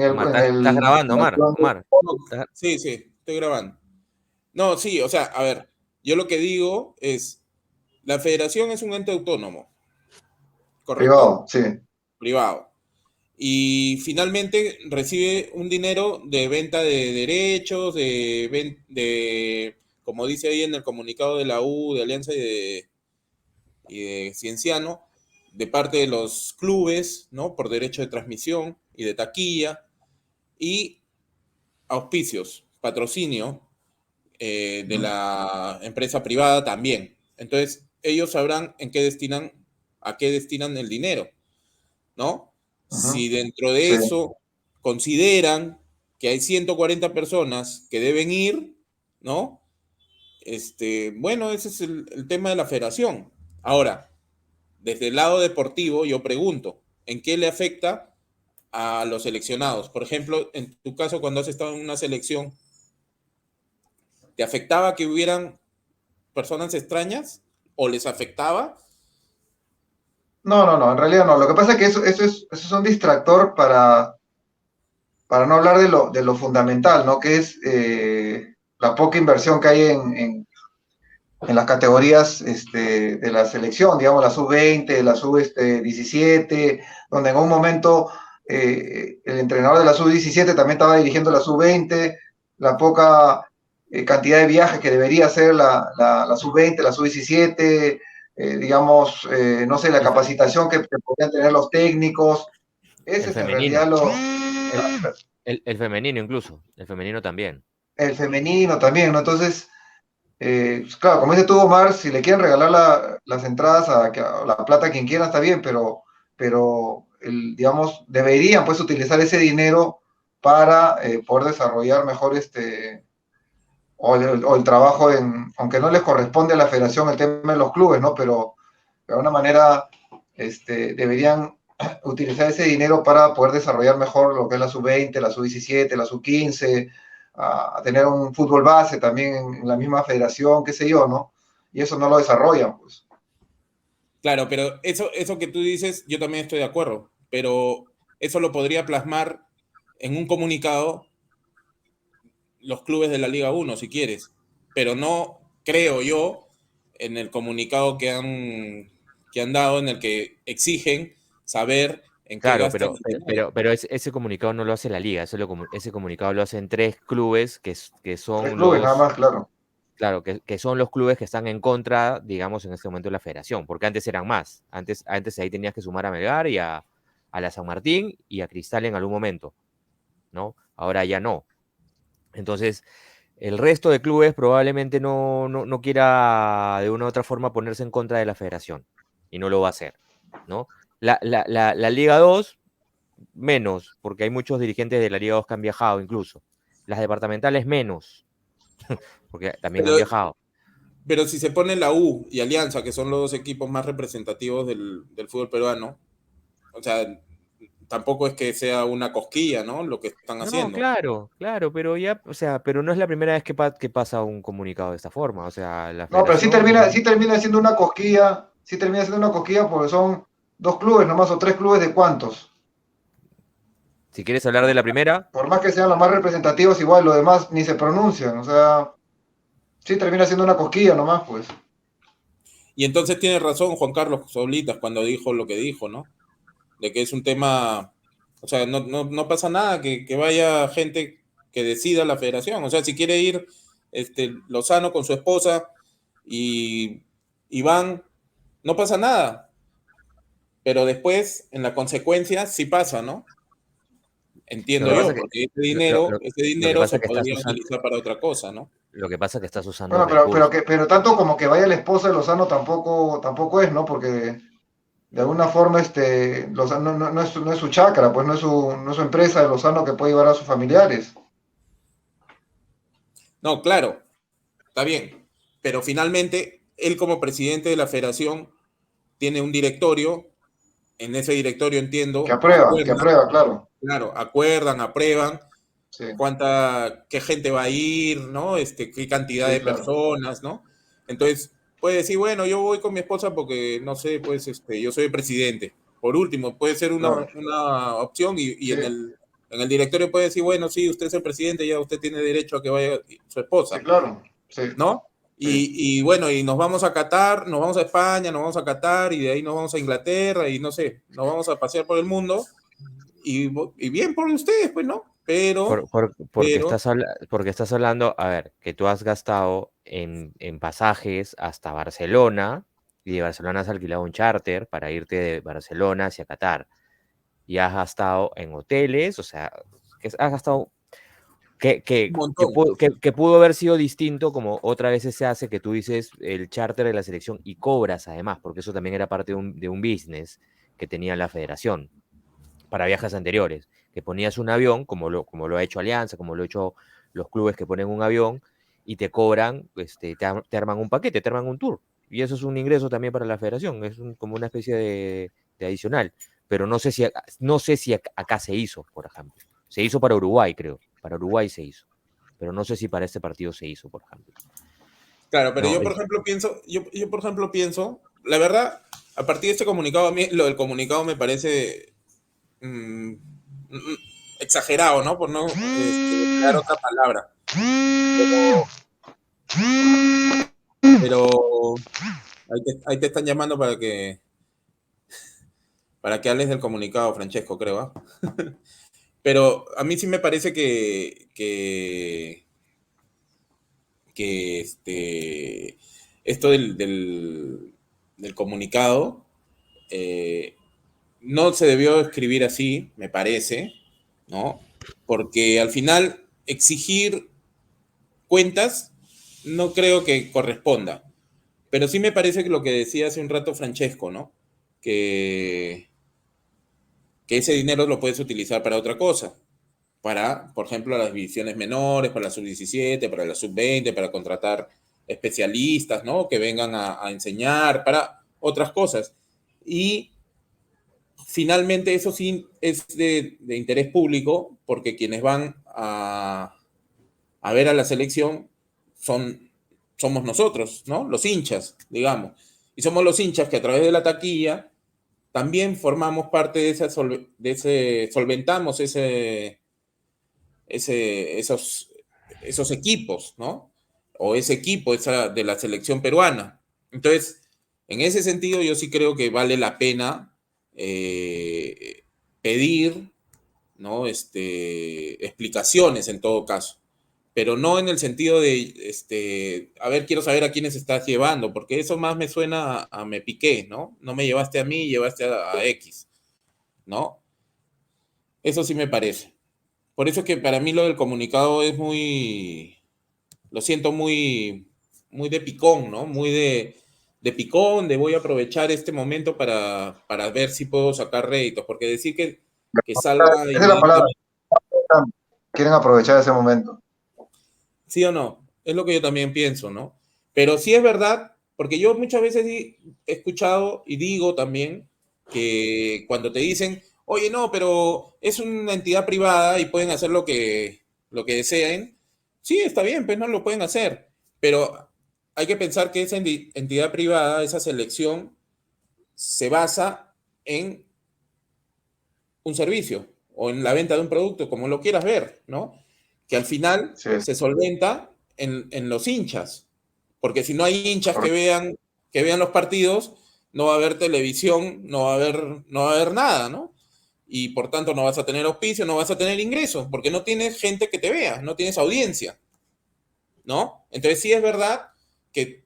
Omar, en ¿estás grabando, el Omar? plan de- Omar, Sí, sí, estoy grabando. No, sí, o sea, a ver, yo lo que digo es, la federación es un ente autónomo, ¿correcto? privado, sí. Privado. Y finalmente recibe un dinero de venta de derechos, como dice ahí en el comunicado de la U, de Alianza y de Cienciano, de parte de los clubes, ¿no? Por derecho de transmisión y de taquilla, y auspicios, patrocinio de la empresa privada también. Entonces, ellos sabrán a qué destinan el dinero, ¿no? Ujú, Si dentro de sí. eso consideran que hay 140 personas que deben ir, ¿no? Bueno, ese es el tema de la federación. Ahora, desde el lado deportivo, yo pregunto, ¿en qué le afecta a los seleccionados? Por ejemplo, en tu caso, cuando has estado en una selección, ¿te afectaba que hubieran personas extrañas? ¿O les afectaba? No, no, no, en realidad no. Lo que pasa es que eso es un distractor para no hablar de lo fundamental, ¿no? Que es la poca inversión que hay en las categorías de la selección, digamos, la sub-20, la sub-17, donde en un momento el entrenador de la sub-17 también estaba dirigiendo la sub-20, la poca cantidad de viajes que debería hacer la sub-20, la sub-17, digamos, no sé, la el, capacitación que podrían tener los técnicos. Ese el es en realidad femenino, el, el femenino incluso, el femenino también. el femenino también, ¿no? Entonces, pues, claro, como dice tú, Omar, si le quieren regalar las entradas a la plata a quien quiera, está bien, pero digamos, deberían pues utilizar ese dinero para poder desarrollar mejor o el trabajo aunque no les corresponde a la federación el tema de los clubes, ¿no? Pero de alguna manera deberían utilizar ese dinero para poder desarrollar mejor lo que es la sub-20, la sub-17, la sub-15, a tener un fútbol base también en la misma federación, qué sé yo, ¿no? Y eso no lo desarrollan, pues. Claro, pero eso que tú dices, yo también estoy de acuerdo, pero eso lo podría plasmar en un comunicado los clubes de la Liga 1, si quieres, pero no creo yo en el comunicado que han dado en el que exigen saber en qué Claro, gastan el dinero. pero ese comunicado no lo hace la liga, ese comunicado lo hacen tres clubes que Tres son clubes nada los, más, claro. claro, que son los clubes que están en contra, digamos, en este momento de la federación, porque antes eran más, antes ahí tenías que sumar a Melgar y a la San Martín y a Cristal en algún momento, ¿no? Ahora ya no. Entonces, el resto de clubes probablemente no quiera de una u otra forma ponerse en contra de la federación y no lo va a hacer, ¿no? La Liga 2 menos, porque hay muchos dirigentes de la Liga 2 que han viajado incluso. Las departamentales menos, porque también han Pero, viajado. pero si se pone la U y Alianza, que son los dos equipos más representativos del fútbol peruano, o sea, tampoco es que sea una cosquilla, ¿no? Lo que están No, haciendo. claro, claro, pero ya, o sea, pero no es la primera vez que pasa un comunicado de esta forma. O sea, la No, pero federación, sí termina siendo una cosquilla, sí termina siendo una cosquilla porque son dos clubes nomás o tres clubes de cuántos. si quieres hablar de la primera, Por más que sean los más representativos, igual los demás ni se pronuncian, o sea, sí termina siendo una cosquilla nomás, pues. Y entonces tiene razón Juan Carlos Soblitas cuando dijo lo que dijo, ¿no? De que es un tema, o sea, no pasa nada que vaya gente que decida la federación. O sea, si quiere ir Lozano con su esposa y, y van, no pasa nada. Pero después, en la consecuencia, sí pasa, ¿no? lo Entiendo que pasa yo, que, porque ese lo, lo- dinero, lo- ese lo que dinero pasa se que estás podría usando, utilizar para otra cosa, ¿no? lo que pasa que estás usando Bueno, recursos. pero tanto como que vaya la esposa de Lozano tampoco es, ¿no? Porque de alguna forma Lozano no es su chacra, pues no es su empresa de Lozano que puede llevar a sus familiares. No, claro, está bien. Pero finalmente, él como presidente de la federación tiene un directorio. En ese directorio, entiendo, Que acuerdan, aprueba, claro. claro, acuerdan, aprueban Sí, qué gente va a ir, ¿no? Qué cantidad sí, de claro. personas, ¿no? Entonces, puede decir, bueno, yo voy con mi esposa porque, no sé, pues, yo soy el presidente. Por último, puede ser una, Claro. una opción y Sí, En el directorio puede decir, bueno, sí, usted es el presidente, ya usted tiene derecho a que vaya su esposa. Sí, claro. Sí. ¿No? Sí. Y bueno, y nos vamos a Qatar, nos vamos a España, nos vamos a Qatar, y de ahí nos vamos a Inglaterra, y no sé, nos vamos a pasear por el mundo, y bien por ustedes, pues, ¿no? Pero, pero, Porque estás hablando, a ver, que tú has gastado en pasajes hasta Barcelona, y de Barcelona has alquilado un charter para irte de Barcelona hacia Qatar, y has gastado en hoteles, o sea, que has gastado un montón. que pudo haber sido distinto, como otra vez se hace, que tú dices el charter de la selección y cobras además, porque eso también era parte de un business que tenía la federación para viajes anteriores, que ponías un avión, como lo ha hecho Alianza, como lo han hecho los clubes que ponen un avión y te cobran, te arman un paquete, te arman un tour. Y eso es un ingreso también para la federación, es como una especie de adicional. Pero no sé si acá se hizo, por ejemplo. Se hizo para Uruguay, creo. Para Uruguay se hizo. Pero no sé si para este partido se hizo, por ejemplo. Claro, pero No, yo, por ejemplo, por ejemplo, pienso, la verdad, a partir de este comunicado, a mí lo del comunicado me parece mm, exagerado, ¿no? Por no emplear otra palabra. Pero, pero ahí te están llamando para que hables del comunicado, Francesco, creo, ¿ah? Pero a mí sí me parece que esto del comunicado eh, no se debió escribir así, me parece, ¿no? Porque al final exigir cuentas no creo que corresponda. Pero sí me parece que lo que decía hace un rato Francesco, ¿no? Que, que ese dinero lo puedes utilizar para otra cosa. Para, por ejemplo, las divisiones menores, para la sub-17, para la sub-20, para contratar especialistas, ¿no? Que vengan a enseñar, para otras cosas. Y finalmente eso sí es de interés público, porque quienes van a ver a la selección somos nosotros, ¿no? Los hinchas, digamos. Y somos los hinchas que a través de la taquilla también formamos parte solventamos esos equipos, ¿no? O ese equipo de la selección peruana. Entonces, en ese sentido, yo sí creo que vale la pena pedir, ¿no? Explicaciones en todo caso, pero no en el sentido de, a ver, quiero saber a quiénes estás llevando, porque eso más me suena a me piqué, ¿no? No me llevaste a mí, llevaste a X, ¿no? Eso sí me parece. Por eso es que para mí lo del comunicado es lo siento muy de picón, ¿no? Muy de picón, de voy a aprovechar este momento para ver si puedo sacar réditos, porque decir que salga Esa es la palabra. inmediatamente, Quieren aprovechar ese momento. sí o no, es lo que yo también pienso, ¿no? Pero sí es verdad, porque yo muchas veces he escuchado y digo también que cuando te dicen, oye, no, pero es una entidad privada y pueden hacer lo que deseen, sí, está bien, pues no lo pueden hacer, pero hay que pensar que esa entidad privada, esa selección, se basa en un servicio o en la venta de un producto, como lo quieras ver, ¿no? Que al final Sí, se solventa en los hinchas, porque si no hay hinchas correcto. que vean los partidos, no va a haber televisión, no va a haber nada, ¿no? Y por tanto no vas a tener auspicio, no vas a tener ingresos, porque no tienes gente que te vea, no tienes audiencia, ¿no? Entonces sí es verdad que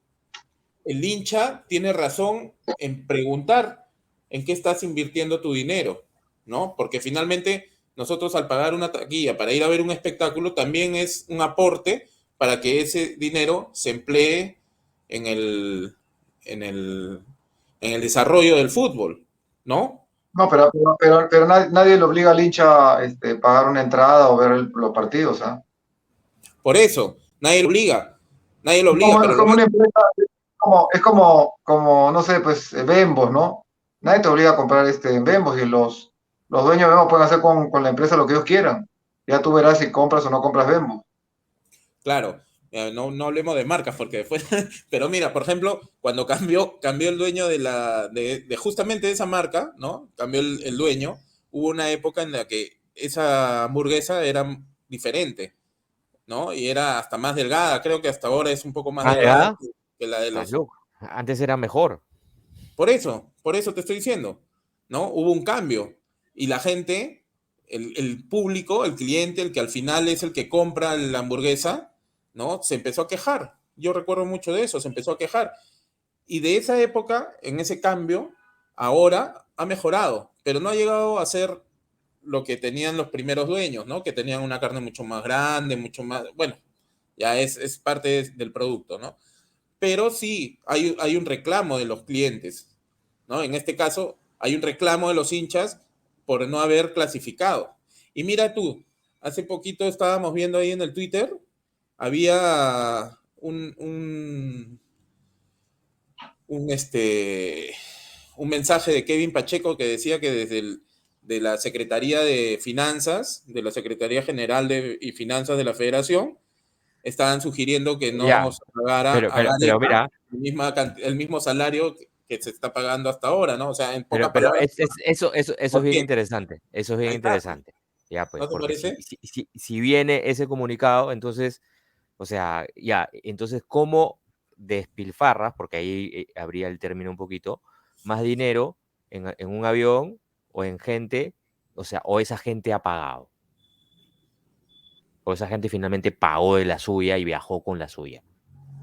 el hincha tiene razón en preguntar en qué estás invirtiendo tu dinero, ¿no? Porque finalmente nosotros al pagar una taquilla para ir a ver un espectáculo también es un aporte para que ese dinero se emplee en el, en el, en el desarrollo del fútbol, ¿no? No, pero nadie le obliga al hincha a pagar una entrada o ver los partidos, ¿ah? Por eso, nadie lo obliga, Es pero como una empresa, como, no sé, pues Bembos, ¿no? Nadie te obliga a comprar en Bembos y los dueños de Bembos pueden hacer con la empresa lo que ellos quieran. Ya tú verás si compras o no compras Bembos. claro, no hablemos de marcas porque después, pero mira, por ejemplo, cuando cambió el dueño de justamente de esa marca, ¿no? Cambió el dueño, hubo una época en la que esa hamburguesa era diferente, ¿no? Y era hasta más delgada, creo que hasta ahora es un poco más ¿Más delgada delgada? que la de Estás los... loco. Antes era mejor. Por eso te estoy diciendo, ¿no? Hubo un cambio y la gente, el público, el cliente, el que al final es el que compra la hamburguesa, ¿no? Se empezó a quejar. Yo recuerdo mucho de eso, se empezó a quejar. Y de esa época, en ese cambio, ahora ha mejorado, pero no ha llegado a ser lo que tenían los primeros dueños, ¿no? Que tenían una carne mucho más grande, mucho más, bueno, ya es parte del producto, ¿no? Pero sí, hay un reclamo de los clientes, ¿no? En este caso, hay un reclamo de los hinchas por no haber clasificado. Y mira tú, hace poquito estábamos viendo ahí en el Twitter, había un mensaje de Kevin Pacheco que decía que de la Secretaría de Finanzas, de la Secretaría General y Finanzas de la Federación, estaban sugiriendo que no Ya, se pagara a pero Gareca mira, el mismo salario que se está pagando hasta ahora, ¿no? O sea, en pocas pero palabras, eso es ¿por bien qué? interesante. Eso es bien Ahí está, interesante. Ya, pues, ¿no te porque parece? si viene ese comunicado, entonces, o sea, ya, entonces, ¿cómo despilfarras? Porque ahí habría el término un poquito, más dinero en un avión o en gente, o sea, o esa gente ha pagado, o esa gente finalmente pagó de la suya y viajó con la suya.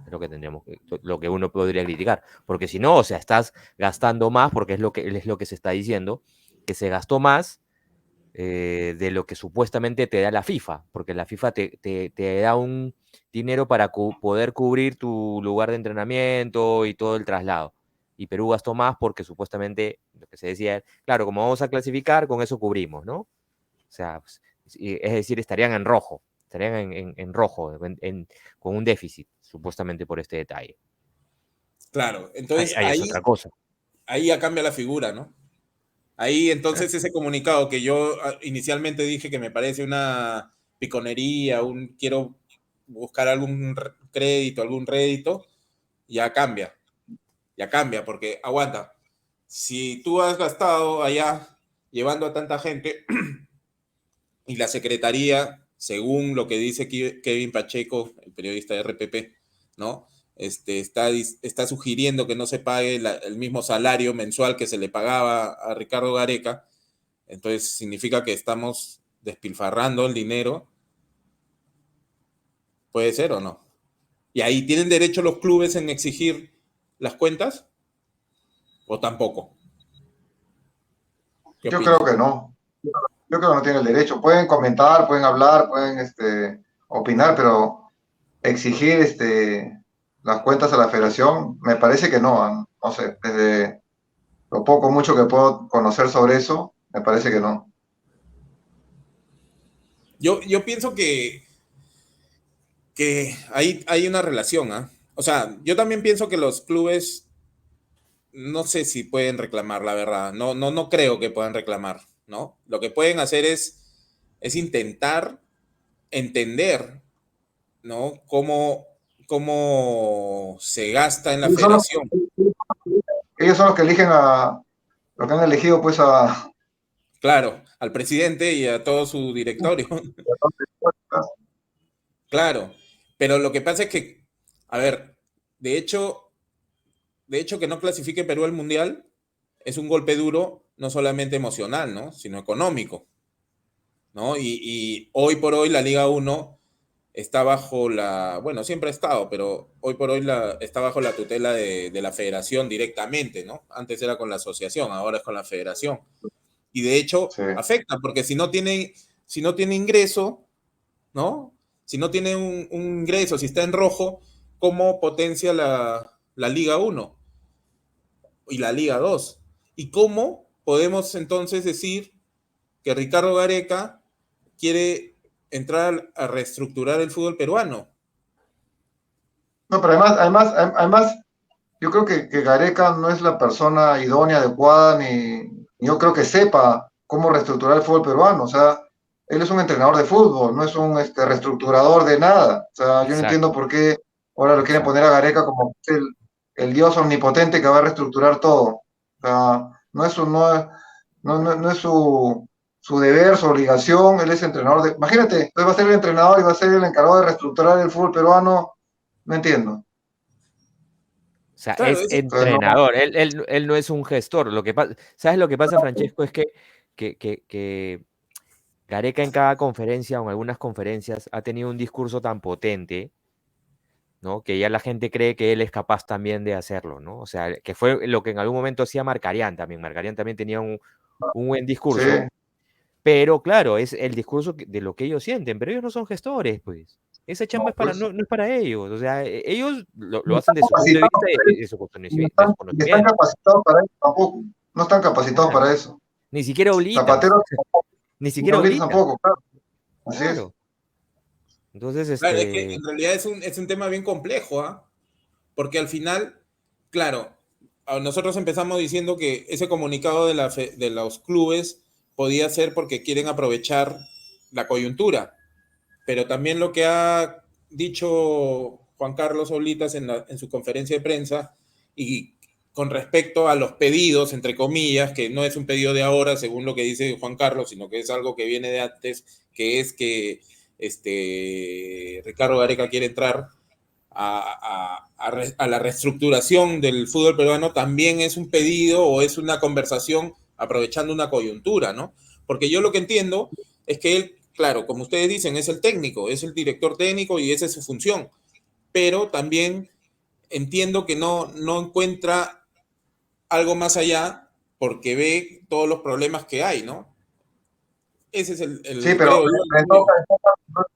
Es lo que tendríamos lo que uno podría criticar. Porque si no, o sea, estás gastando más, porque es lo que se está diciendo, que se gastó más de lo que supuestamente te da la FIFA, porque la FIFA te da un dinero para poder cubrir tu lugar de entrenamiento y todo el traslado. Y Perú gastó más porque supuestamente, lo que se decía, claro, como vamos a clasificar, con eso cubrimos, ¿no? O sea, pues, es decir, estarían en rojo, estarían en rojo, con un déficit, supuestamente por este detalle. Claro, Ahí, entonces ahí es otra cosa. ahí ya cambia la figura, ¿no? Ahí entonces ese comunicado que yo inicialmente dije que me parece una piconería, quiero buscar algún crédito, algún rédito, ya cambia, porque aguanta. Si tú has gastado allá llevando a tanta gente y la secretaría, según lo que dice Kevin Pacheco, el periodista de RPP, ¿no? Está sugiriendo que no se pague el mismo salario mensual que se le pagaba a Ricardo Gareca, entonces significa que estamos despilfarrando el dinero, puede ser o no. ¿Y ahí tienen derecho los clubes en exigir las cuentas o tampoco? ¿Qué Yo creo opinas? que no. Yo creo que no tiene el derecho. Pueden comentar, pueden hablar, pueden opinar, pero exigir las cuentas a la federación, me parece que no. No sé, desde lo poco mucho que puedo conocer sobre eso, me parece que no. Yo pienso que hay una relación, ¿ah? O sea, yo también pienso que los clubes no sé si pueden reclamar, la verdad. No creo que puedan reclamar, ¿no? Lo que pueden hacer es intentar entender, ¿no? Cómo se gasta en la Ellos son los, federación. ellos son los que eligen los que han elegido pues a... Claro, al presidente y a todo su directorio. Claro, pero lo que pasa es que, a ver, de hecho, de hecho que no clasifique Perú al Mundial es un golpe duro, no solamente emocional, ¿no? Sino económico, ¿no? Y hoy por hoy la Liga Uno está bajo bueno, siempre ha estado, pero hoy por hoy está bajo la tutela de la federación directamente, ¿no? Antes era con la asociación, ahora es con la federación. Y de hecho Sí. afecta, porque si no tiene ingreso, ¿no? Si no tiene un ingreso, si está en rojo, ¿cómo potencia la Liga Uno y la Liga 2? ¿Y cómo podemos entonces decir que Ricardo Gareca quiere entrar a reestructurar el fútbol peruano? No, pero además, yo creo que Gareca no es la persona idónea, adecuada, ni yo creo que sepa cómo reestructurar el fútbol peruano. O sea, él es un entrenador de fútbol, no es un reestructurador de nada. O sea, yo no entiendo Exacto, por qué ahora lo quieren exacto. poner a Gareca como el dios omnipotente que va a reestructurar todo. O sea, no es su su deber, su obligación, él es entrenador imagínate, él va a ser el entrenador y va a ser el encargado de reestructurar el fútbol peruano, no entiendo. O sea, Claro, es entrenador, él no es un gestor. ¿Sabes lo que pasa, Francesco? Es que Gareca en cada conferencia o en algunas conferencias ha tenido un discurso tan potente, ¿no? Que ya la gente cree que él es capaz también de hacerlo, ¿no? O sea, que fue lo que en algún momento hacía Marcarián también. Marcarián también tenía un buen discurso, Sí, pero claro, es el discurso de lo que ellos sienten, pero ellos no son gestores, pues. Esa chamba no, es para, pues, no es para ellos, o sea, ellos lo no hacen están de su punto de capacitados vista para y eso, de su ni están conocimiento. capacitados para eso tampoco, no están capacitados Claro. para eso. Ni siquiera oblitan, Zapateros ni y siquiera Oblitas oblitan, tampoco, claro, así es. claro. Entonces, claro, es que en realidad es un tema bien complejo, ¿ah? Porque al final, claro, nosotros empezamos diciendo que ese comunicado de los clubes podía ser porque quieren aprovechar la coyuntura, pero también lo que ha dicho Juan Carlos Oblitas en su conferencia de prensa y con respecto a los pedidos, entre comillas, que no es un pedido de ahora, según lo que dice Juan Carlos, sino que es algo que viene de antes, que es que Ricardo Gareca quiere entrar a la reestructuración del fútbol peruano, también es un pedido o es una conversación aprovechando una coyuntura, ¿no? Porque yo lo que entiendo es que él, claro, como ustedes dicen, es el técnico, es el director técnico y esa es su función, pero también entiendo que no encuentra algo más allá porque ve todos los problemas que hay, ¿no? Ese es Sí, pero creo yo.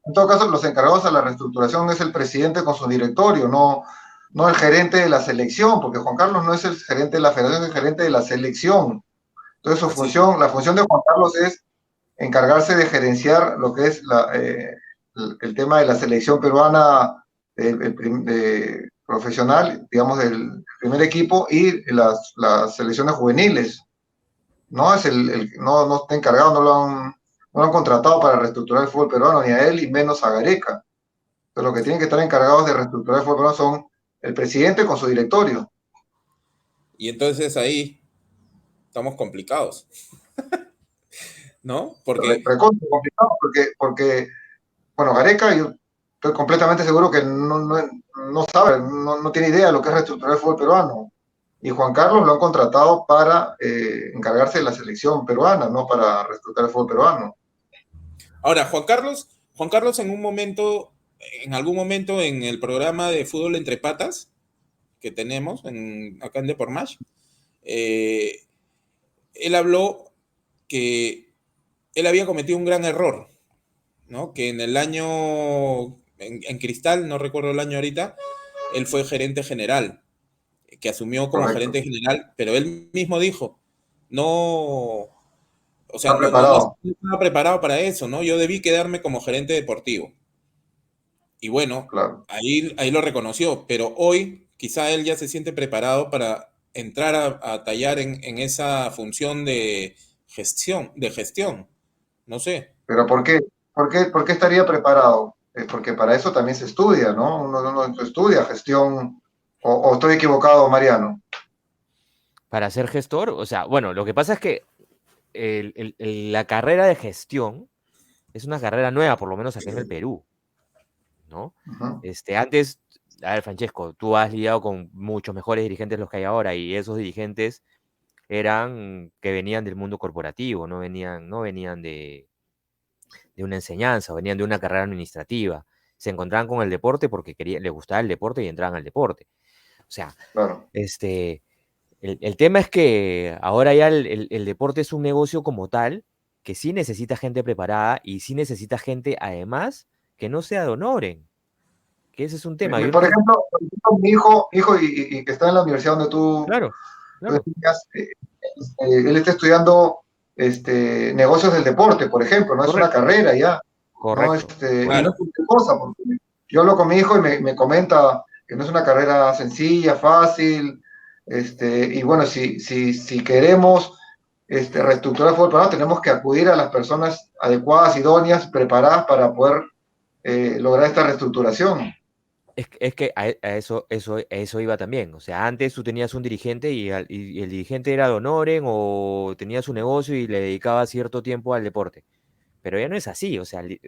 en todo caso, los encargados a la reestructuración es el presidente con su directorio, no el gerente de la selección, porque Juan Carlos no es el gerente de la federación, es el gerente de la selección. Entonces, Así. la función de Juan Carlos es encargarse de gerenciar lo que es el tema de la selección peruana profesional, digamos, del primer equipo y las selecciones juveniles. No es no está encargado, no lo han contratado para reestructurar el fútbol peruano, ni a él, y menos a Gareca. Pero los que tienen que estar encargados de reestructurar el fútbol peruano son el presidente con su directorio. Y entonces ahí estamos complicados, ¿no? Porque Recontra complicado, porque, bueno, Gareca, yo estoy completamente seguro que no sabe, no tiene idea de lo que es reestructurar el fútbol peruano. Y Juan Carlos lo han contratado para encargarse de la selección peruana, no para reestructurar el fútbol peruano. ahora, Juan Carlos en algún momento en el programa de Fútbol Entre Patas que tenemos acá en Depormash, él habló que él había cometido un gran error, ¿no? Que en el año, en Cristal, no recuerdo el año ahorita, él fue gerente general, que asumió como Correcto. gerente general, pero él mismo dijo, no, o sea, Está preparado. no estaba preparado para eso, ¿no? Yo debí quedarme como gerente deportivo. Y bueno, Claro. ahí lo reconoció, pero hoy quizá él ya se siente preparado para entrar a tallar en esa función de gestión, no sé. Pero ¿por qué estaría preparado? Porque para eso también se estudia, ¿no? Uno estudia gestión, o estoy equivocado, Mariano. para ser gestor, o sea, bueno, lo que pasa es que la carrera de gestión es una carrera nueva, por lo menos aquí en el Perú, ¿no? Uh-huh. Antes, a ver, Francesco, tú has lidiado con muchos mejores dirigentes de los que hay ahora, y esos dirigentes eran que venían del mundo corporativo, no venían de una enseñanza, venían de una carrera administrativa. Se encontraban con el deporte porque les gustaba el deporte y entraban al deporte. O sea, Claro. el tema es que ahora ya el deporte es un negocio como tal, que sí necesita gente preparada y sí necesita gente, además, que no sea de honoren, que ese es un tema. Por ejemplo, mi hijo y que está en la universidad donde Claro, tú claro, decías, él está estudiando negocios del deporte, por ejemplo, no es una correcto, carrera ya, ¿no? correcto. Y no es cualquier cosa, porque yo hablo con mi hijo y me comenta que no es una carrera sencilla, fácil, y bueno, si queremos reestructurar el fútbol peruano, tenemos que acudir a las personas adecuadas, idóneas, preparadas para poder lograr esta reestructuración. Es que a eso iba también. O sea, antes tú tenías un dirigente y el dirigente era don Oren o tenía su negocio y le dedicaba cierto tiempo al deporte. Pero ya no es así. O sea, el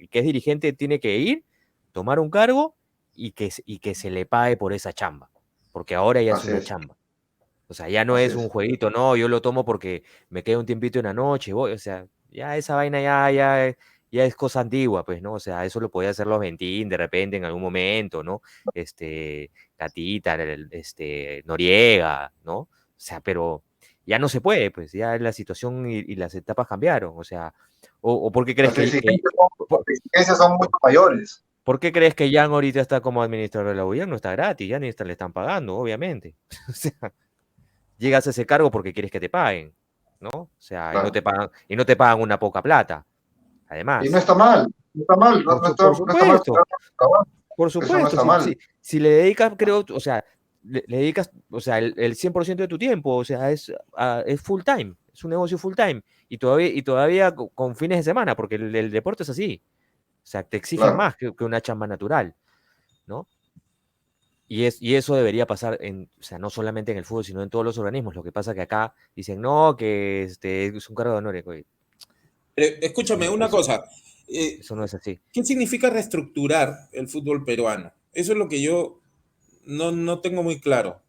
que es dirigente tiene que ir, tomar un cargo y que se le pague por esa chamba. Porque ahora ya es Así una es, chamba. O sea, ya no así es un es. jueguito, no, yo lo tomo porque me queda un tiempito en la noche, voy, o sea, ya esa vaina ya es cosa antigua, pues, ¿no? O sea, eso lo podía hacer los Ventín de repente en algún momento, ¿no? Catita, Noriega, ¿no? O sea, pero ya no se puede, pues, ya la situación y las etapas cambiaron, o sea, o ¿por qué crees Las exigencias son mucho mayores. por qué crees que Jan ahorita está como administrador de la U? Ya no está gratis, ya ni está, le están pagando, obviamente. O sea, llegas a ese cargo porque quieres que te paguen, ¿no? O sea, Claro. y no te pagan una poca plata, Y no además. está mal, no está mal, Por no está mal supuesto, cuidar tu trabajo, por eso no supuesto. está Si, mal. si le dedicas, creo, o sea, le dedicas, o sea, el 100% de tu tiempo, o sea, es full time, es un negocio full time, y todavía con fines de semana, porque el deporte es así. O sea, te exigen Claro. más que una chamba natural, ¿no? Y eso debería pasar o sea, no solamente en el fútbol, sino en todos los organismos. Lo que pasa que acá dicen, no, que es un cargo de honor. Oye, Pero escúchame, una eso, cosa. eh, eso no es así. ¿Qué significa reestructurar el fútbol peruano? Eso es lo que yo no tengo muy claro.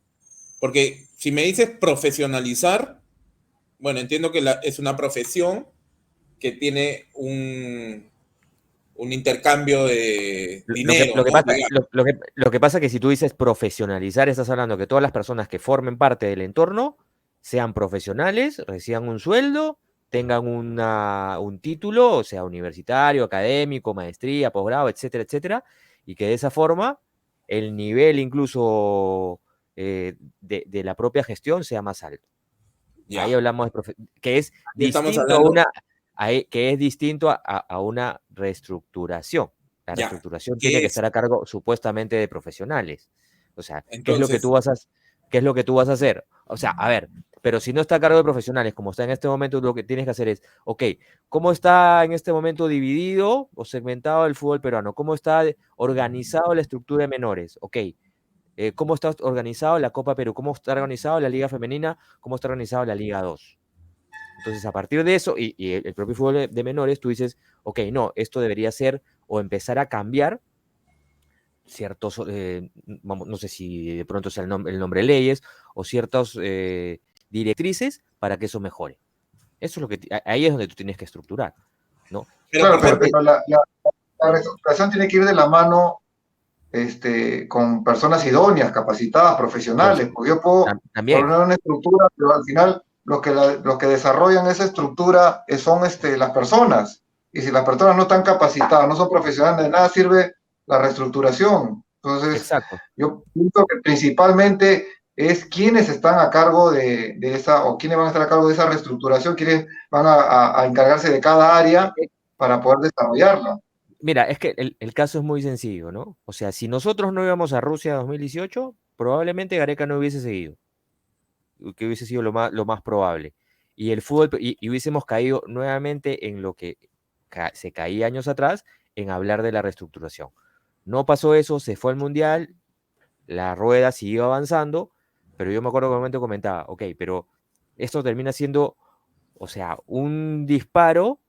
Porque si me dices profesionalizar, bueno, entiendo que es una profesión que tiene un intercambio de Lo que, dinero, lo que ¿no? pasa, Digamos. lo que pasa es que si tú dices profesionalizar, estás hablando que todas las personas que formen parte del entorno sean profesionales, reciban un sueldo, tengan un título, o sea, universitario, académico, maestría, posgrado, etcétera, etcétera, y que de esa forma el nivel incluso de la propia gestión sea más alto. Ahí Ya. hablamos que es Ahí estamos distinto hablando, que es distinto a una reestructuración. La ya. reestructuración tiene ¿Qué que es? estar a cargo supuestamente de profesionales. O sea, ¿qué es lo que tú Entonces, vas a, qué es lo que tú vas a hacer? O sea, a ver, pero si no está a cargo de profesionales, como está en este momento, lo que tienes que hacer es, ok, ¿cómo está en este momento dividido o segmentado el fútbol peruano? ¿Cómo está organizado la estructura de menores? Ok, cómo está organizado la Copa Perú, cómo está organizado la Liga Femenina, cómo está organizado la Liga 2. Entonces, a partir de eso, y el propio fútbol de menores, tú dices, ok, no, esto debería ser o empezar a cambiar ciertos, no sé si de pronto sea el nombre leyes o ciertas directrices para que eso mejore. Eso es lo que, ahí es donde tú tienes que estructurar, ¿no? pero Claro, por ejemplo, Porque, pero la reestructuración tiene que ir de la mano con personas idóneas, capacitadas, por profesionales, su- porque yo puedo también, poner una estructura, pero al final los que desarrollan esa estructura son las personas. Y si las personas no están capacitadas, no son profesionales, de nada sirve la reestructuración. Entonces, exacto. yo pienso que principalmente es quienes están a cargo de esa, o quienes van a estar a cargo de esa reestructuración, quienes van a encargarse de cada área para poder desarrollarla. Mira, es que el caso es muy sencillo, ¿no? O sea, si nosotros no íbamos a Rusia 2018, probablemente Gareca no hubiese seguido, que hubiese sido lo más probable. Y el fútbol, y hubiésemos caído nuevamente en lo que se caía años atrás, en hablar de la reestructuración. No pasó eso, se fue al Mundial, la rueda siguió avanzando, pero yo me acuerdo que en un momento comentaba, ok, pero esto termina siendo, o sea, un disparo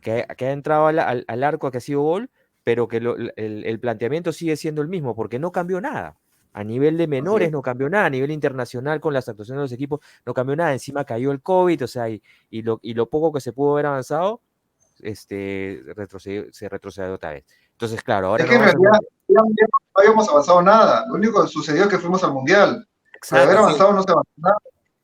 que ha entrado al arco, que ha sido gol, pero que el planteamiento sigue siendo el mismo, porque no cambió nada. A nivel de Así menores es. no cambió nada, a nivel internacional con las actuaciones de los equipos no cambió nada. Encima cayó el COVID, o sea, y lo poco que se pudo haber avanzado, se retrocedió otra vez. Entonces, claro, ahora Es no que en vamos al realidad mundial. ya no habíamos avanzado nada. Lo único que sucedió es que fuimos al Mundial. Pero de haber Exacto, así es. avanzado no se avanzó nada.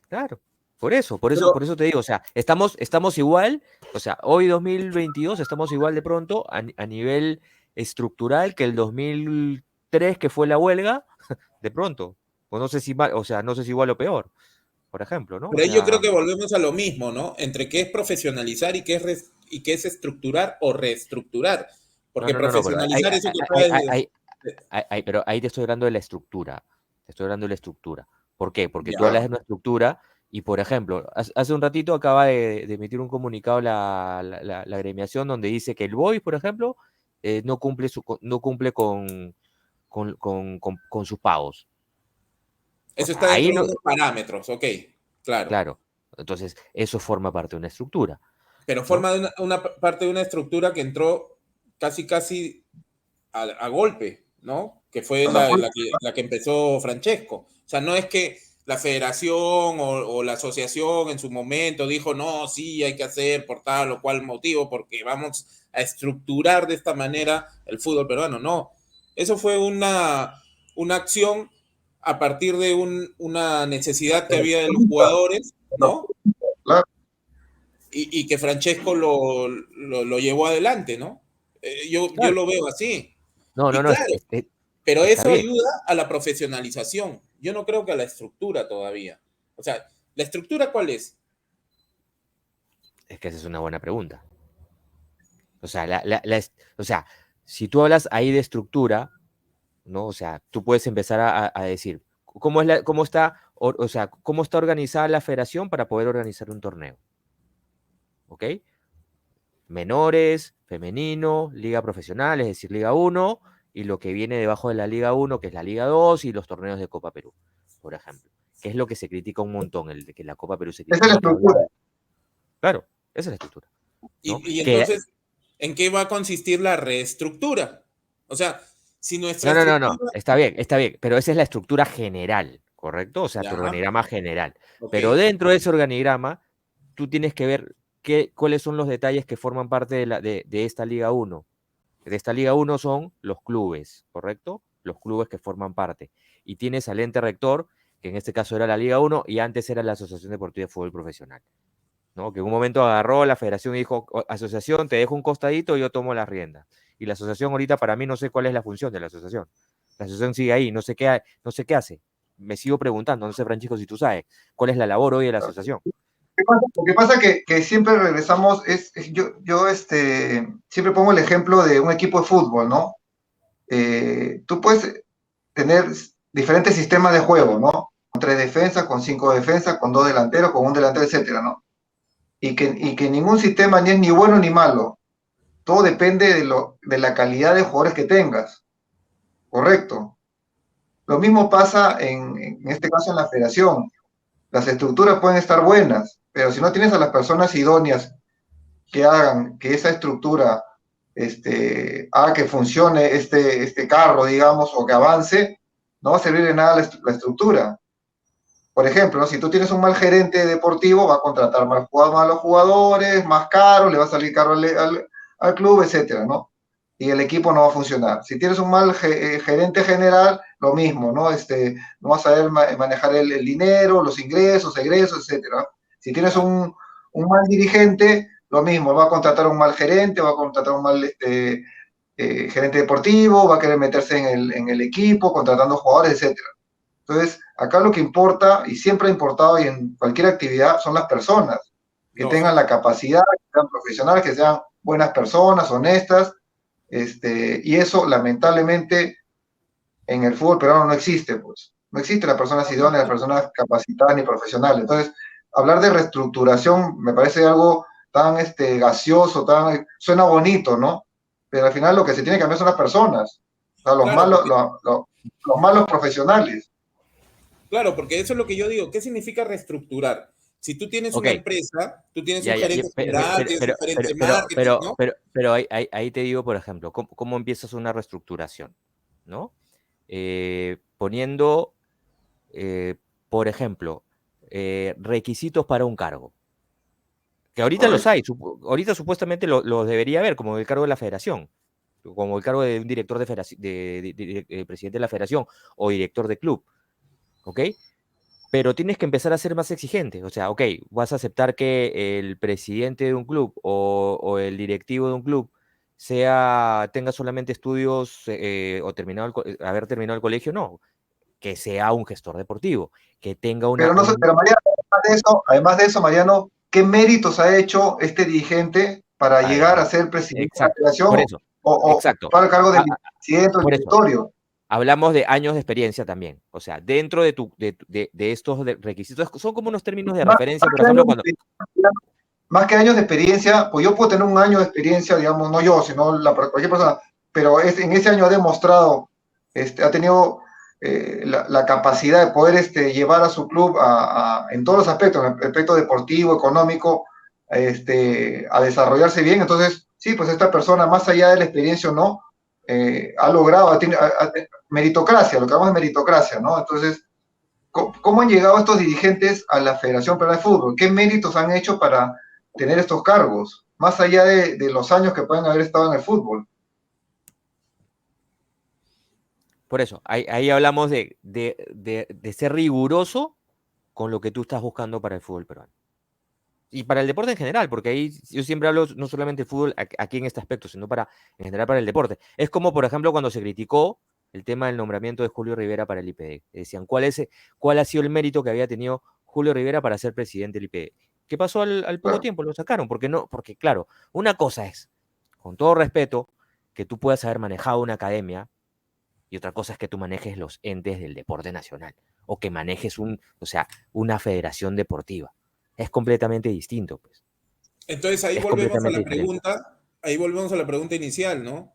claro. Por eso, por eso, Pero, por eso te digo, o sea, estamos igual, o sea, hoy 2022 estamos igual de pronto a nivel estructural que el 2003 que fue la huelga, de pronto. O no sé si o sea, no sé si igual o peor, por ejemplo, ¿no? O pero ahí yo creo sea, que volvemos a lo mismo, ¿no? Entre qué es profesionalizar y y qué es estructurar o reestructurar. no, Porque no, no, no, pero profesionalizar eso que trae pero ahí te estoy hablando de la estructura. Te estoy hablando de la estructura. ¿Por qué? Porque tú hablas ya, de una estructura y, por ejemplo, hace un ratito acaba de emitir un comunicado la agremiación donde dice que el Boys, por ejemplo, no cumple con, con sus pagos. Eso O está sea, ahí dentro no, de los parámetros, ok, claro. claro. Entonces, eso forma parte de una estructura, Pero ¿no? forma de una parte de una estructura que entró casi a golpe, ¿no? Que fue Bueno, la que empezó Francesco. O sea, no es que la federación o la asociación en su momento dijo, no, sí, hay que hacer por tal o cual motivo, porque vamos a estructurar de esta manera el fútbol peruano. No, eso fue una acción a partir de una necesidad que había de los jugadores, ¿no? claro, Y que Francesco lo llevó adelante, ¿no? Yo Claro. lo veo así. No, Y no, no, claro, pero está eso bien. ayuda a la profesionalización. Yo no creo que a la estructura todavía. O sea, ¿la estructura cuál es? Es que esa es una buena pregunta. O sea, o sea, si tú hablas ahí de estructura, ¿no? O sea, tú puedes empezar a decir, cómo está, o sea, cómo está organizada la federación para poder organizar un torneo? ¿Ok? Menores, femenino, liga profesional, es decir, Liga 1, y lo que viene debajo de la Liga 1, que es la Liga 2, y los torneos de Copa Perú, por ejemplo. Que es lo que se critica un montón, el de que la Copa Perú se esa es la critica. estructura. Claro, esa es la estructura, ¿no? Y entonces, ¿en qué va a consistir la reestructura? O sea, si nuestra No, estructura... está bien, pero esa es la estructura general, ¿correcto? O sea, tu Ya, organigrama general. ok. Pero dentro de ese organigrama, tú tienes que ver cuáles son los detalles que forman parte de esta Liga 1. De esta Liga 1 son los clubes, ¿correcto? Los clubes que forman parte. Y tienes al ente rector, que en este caso era la Liga 1 y antes era la Asociación Deportiva de Fútbol Profesional, ¿no? Que en un momento agarró la federación y dijo, asociación, te dejo un costadito y yo tomo las riendas. Y la asociación ahorita para mí no sé cuál es la función de la asociación. La asociación sigue ahí, no sé qué hace. Me sigo preguntando, no sé, Francisco, si tú sabes, ¿cuál es la labor hoy de la asociación? Lo que pasa que siempre regresamos, siempre pongo el ejemplo de un equipo de fútbol, ¿no? Tú puedes tener diferentes sistemas de juego, ¿no? Con 3 defensas, con 5 defensas, con 2 delanteros, con un delantero, etcétera, ¿no? Y que ningún sistema ni es ni bueno ni malo. Todo depende de la calidad de jugadores que tengas, ¿correcto? Lo mismo pasa en este caso en la federación. Las estructuras pueden estar buenas, pero si no tienes a las personas idóneas que hagan que esa estructura haga que funcione este carro, digamos, o que avance, no va a servir de nada la estructura. Por ejemplo, ¿no? Si tú tienes un mal gerente deportivo, va a contratar malos jugadores, más caro, le va a salir caro al club, etcétera, ¿no? Y el equipo no va a funcionar. Si tienes un mal gerente general, lo mismo, ¿no? No vas a saber manejar el dinero, los ingresos, egresos, etcétera. Si tienes un mal dirigente, lo mismo, va a contratar un mal gerente, va a contratar un mal gerente deportivo, va a querer meterse en el equipo, contratando jugadores, etcétera. Entonces, acá lo que importa, y siempre ha importado, y en cualquier actividad, son las personas, que tengan Lógico. la capacidad, que sean profesionales, que sean buenas personas, honestas, y eso lamentablemente en el fútbol peruano no existe, pues. No existe las personas idóneas, las personas capacitadas ni profesionales. Entonces, hablar de reestructuración me parece algo tan gaseoso, suena bonito, ¿no? Pero al final lo que se tiene que cambiar son las personas, o sea, Claro, porque, los malos profesionales. claro, porque eso es lo que yo digo. ¿Qué significa reestructurar? Si tú tienes Ok, una empresa, tú tienes un ya, gerente general, tienes un gerente de marketing, ¿no? pero ahí te digo, por ejemplo, ¿cómo empiezas una reestructuración? ¿No? Poniendo, por ejemplo, requisitos para un cargo. Que ahorita los Correcto. hay, ahorita supuestamente los debería haber, como el cargo de la federación, como el cargo de un director de federación, presidente de la federación o director de club, ¿ok? Pero tienes que empezar a ser más exigente, o sea, ok, vas a aceptar que el presidente de un club o el directivo de un club tenga solamente estudios o haber terminado el colegio, no, que sea un gestor deportivo, que tenga Pero, no, pero Mariano, además de eso, Mariano, ¿qué méritos ha hecho este dirigente para llegar a Además, ser presidente de la exacto, por federación eso, o exacto. ocupar el cargo del A- presidente o el por eso, directorio? hablamos de años de experiencia también. O sea, dentro de estos requisitos, son como unos términos de Más, referencia, más por que ejemplo, años de cuando... experiencia, más que años de experiencia, pues yo puedo tener un año de experiencia, digamos, no yo, sino cualquier persona, pero en ese año ha demostrado ha tenido la capacidad de poder llevar a su club en todos los aspectos, en el aspecto deportivo, económico, a desarrollarse bien. Entonces, sí, pues esta persona, más allá de la experiencia o no, ha logrado, meritocracia, lo que llamamos de meritocracia, ¿no? Entonces, ¿cómo han llegado estos dirigentes a la Federación Peruana de Fútbol? ¿Qué méritos han hecho para tener estos cargos? Más allá de los años que pueden haber estado en el fútbol. Por eso, ahí hablamos de ser riguroso con lo que tú estás buscando para el fútbol peruano. Y para el deporte en general, porque ahí yo siempre hablo no solamente de fútbol aquí en este aspecto, sino en general para el deporte. Es como, por ejemplo, cuando se criticó el tema del nombramiento de Julio Rivera para el IPD. Decían, ¿cuál ha sido el mérito que había tenido Julio Rivera para ser presidente del IPD? ¿Qué pasó al poco tiempo? Lo sacaron, porque claro, una cosa es, con todo respeto, que tú puedas haber manejado una academia, y otra cosa es que tú manejes los entes del deporte nacional, o que manejes una federación deportiva. Es completamente distinto, pues. Entonces Es completamente diferente. ahí volvemos a la pregunta inicial, ¿no?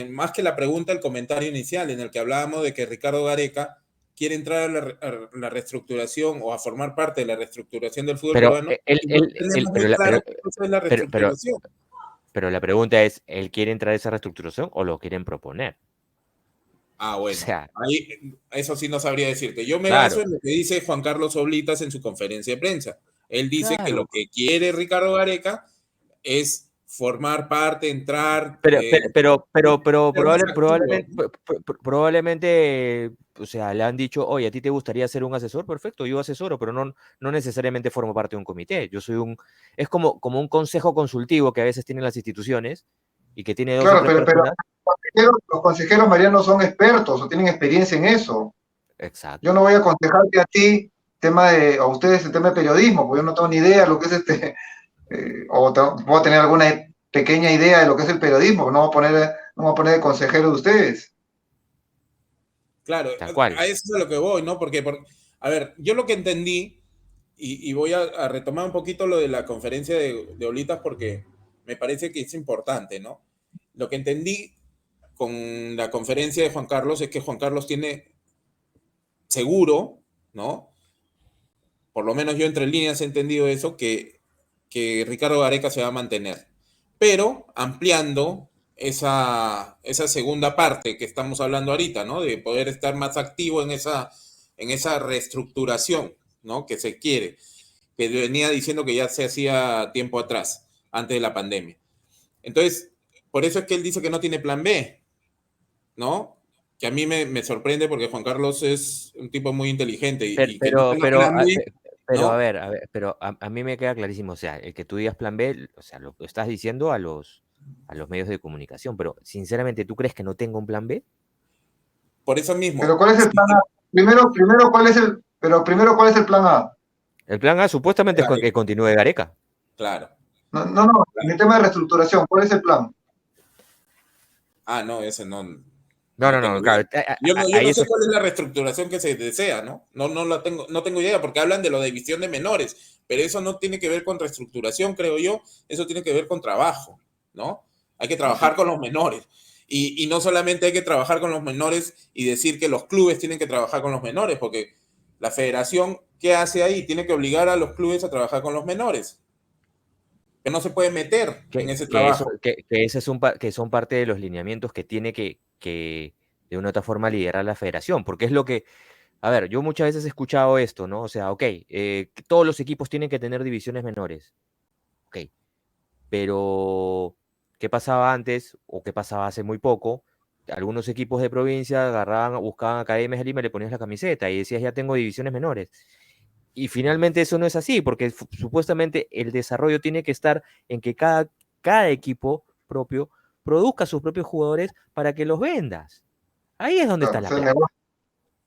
Más que la pregunta, el comentario inicial en el que hablábamos de que Ricardo Gareca quiere entrar a la reestructuración o a formar parte de la reestructuración del fútbol Pero, peruano, y no tenemos muy claro qué cosa es la pero, pero, reestructuración. pero la pregunta es, ¿él quiere entrar a esa reestructuración o lo quieren proponer? Ah, O bueno, sea, ahí, eso sí no sabría decirte. Yo me baso claro, en lo que dice Juan Carlos Oblitas en su conferencia de prensa. Él dice que lo claro. que quiere Ricardo Gareca es formar parte, entrar, Pero ser más activo, ¿no? probablemente, o sea, le han dicho, oye, ¿a ti te gustaría ser un asesor? Perfecto, yo asesoro, pero no necesariamente formo parte de un comité. Es como un consejo consultivo que a veces tienen las instituciones y que tiene dos o Claro, tres pero personas. los consejeros, Mariano, son expertos o tienen experiencia en eso. Yo Exacto. no voy a aconsejarte a ti a ustedes el tema de periodismo, porque yo no tengo ni idea de lo que es puedo tener alguna pequeña idea de lo que es el periodismo, no voy a poner de consejero de ustedes. Claro, Tal cual. a eso es a lo que voy, ¿no? A ver, yo lo que entendí, y voy a retomar un poquito lo de la conferencia de Olitas porque me parece que es importante, ¿no? Lo que entendí con la conferencia de Juan Carlos es que Juan Carlos tiene seguro, ¿no? Por lo menos yo entre líneas he entendido eso, que Ricardo Gareca se va a mantener, pero ampliando esa segunda parte que estamos hablando ahorita, ¿no? De poder estar más activo en esa reestructuración, ¿no? Que se quiere, que venía diciendo que ya se hacía tiempo atrás, antes de la pandemia. Entonces, por eso es que él dice que no tiene plan B, ¿no? Que a mí me sorprende porque Juan Carlos es un tipo muy inteligente Pero, y que no pero, tenga pero, plan a, B, ¿no? a ver, pero a mí me queda clarísimo, o sea, el que tú digas plan B, o sea, lo estás diciendo a los medios de comunicación, pero sinceramente, ¿tú crees que no tengo un plan B? Por eso Pero mismo, ¿cuál es el plan A? Primero, ¿cuál es el plan A? El plan A supuestamente es que continúe Gareca. claro. No, no, no, en el tema de reestructuración, ¿cuál es el plan? Ah, no, ese no, No, no no, tengo no, idea. claro, Yo ahí no eso sé cuál es la reestructuración que se desea, ¿no? No tengo idea, porque hablan de lo de división de menores, pero eso no tiene que ver con reestructuración, creo yo, eso tiene que ver con trabajo, ¿no? Hay que trabajar con los menores. Y no solamente hay que trabajar con los menores y decir que los clubes tienen que trabajar con los menores, porque la federación, ¿qué hace ahí? Tiene que obligar a los clubes a trabajar con los menores, que no se puede meter en ese trabajo. que son parte de los lineamientos que tiene que de una u otra forma liderar la federación, porque es lo que, a ver, yo muchas veces he escuchado esto, ¿no? O sea, ok, que todos los equipos tienen que tener divisiones menores, ok, pero ¿qué pasaba antes o qué pasaba hace muy poco? Algunos equipos de provincia agarraban, buscaban academias de Lima y le ponías la camiseta y decías, ya tengo divisiones menores. Y finalmente eso no es así, porque supuestamente el desarrollo tiene que estar en que cada equipo propio produzca sus propios jugadores para que los vendas. Ahí es donde está Claro, la ese es el plata. negocio.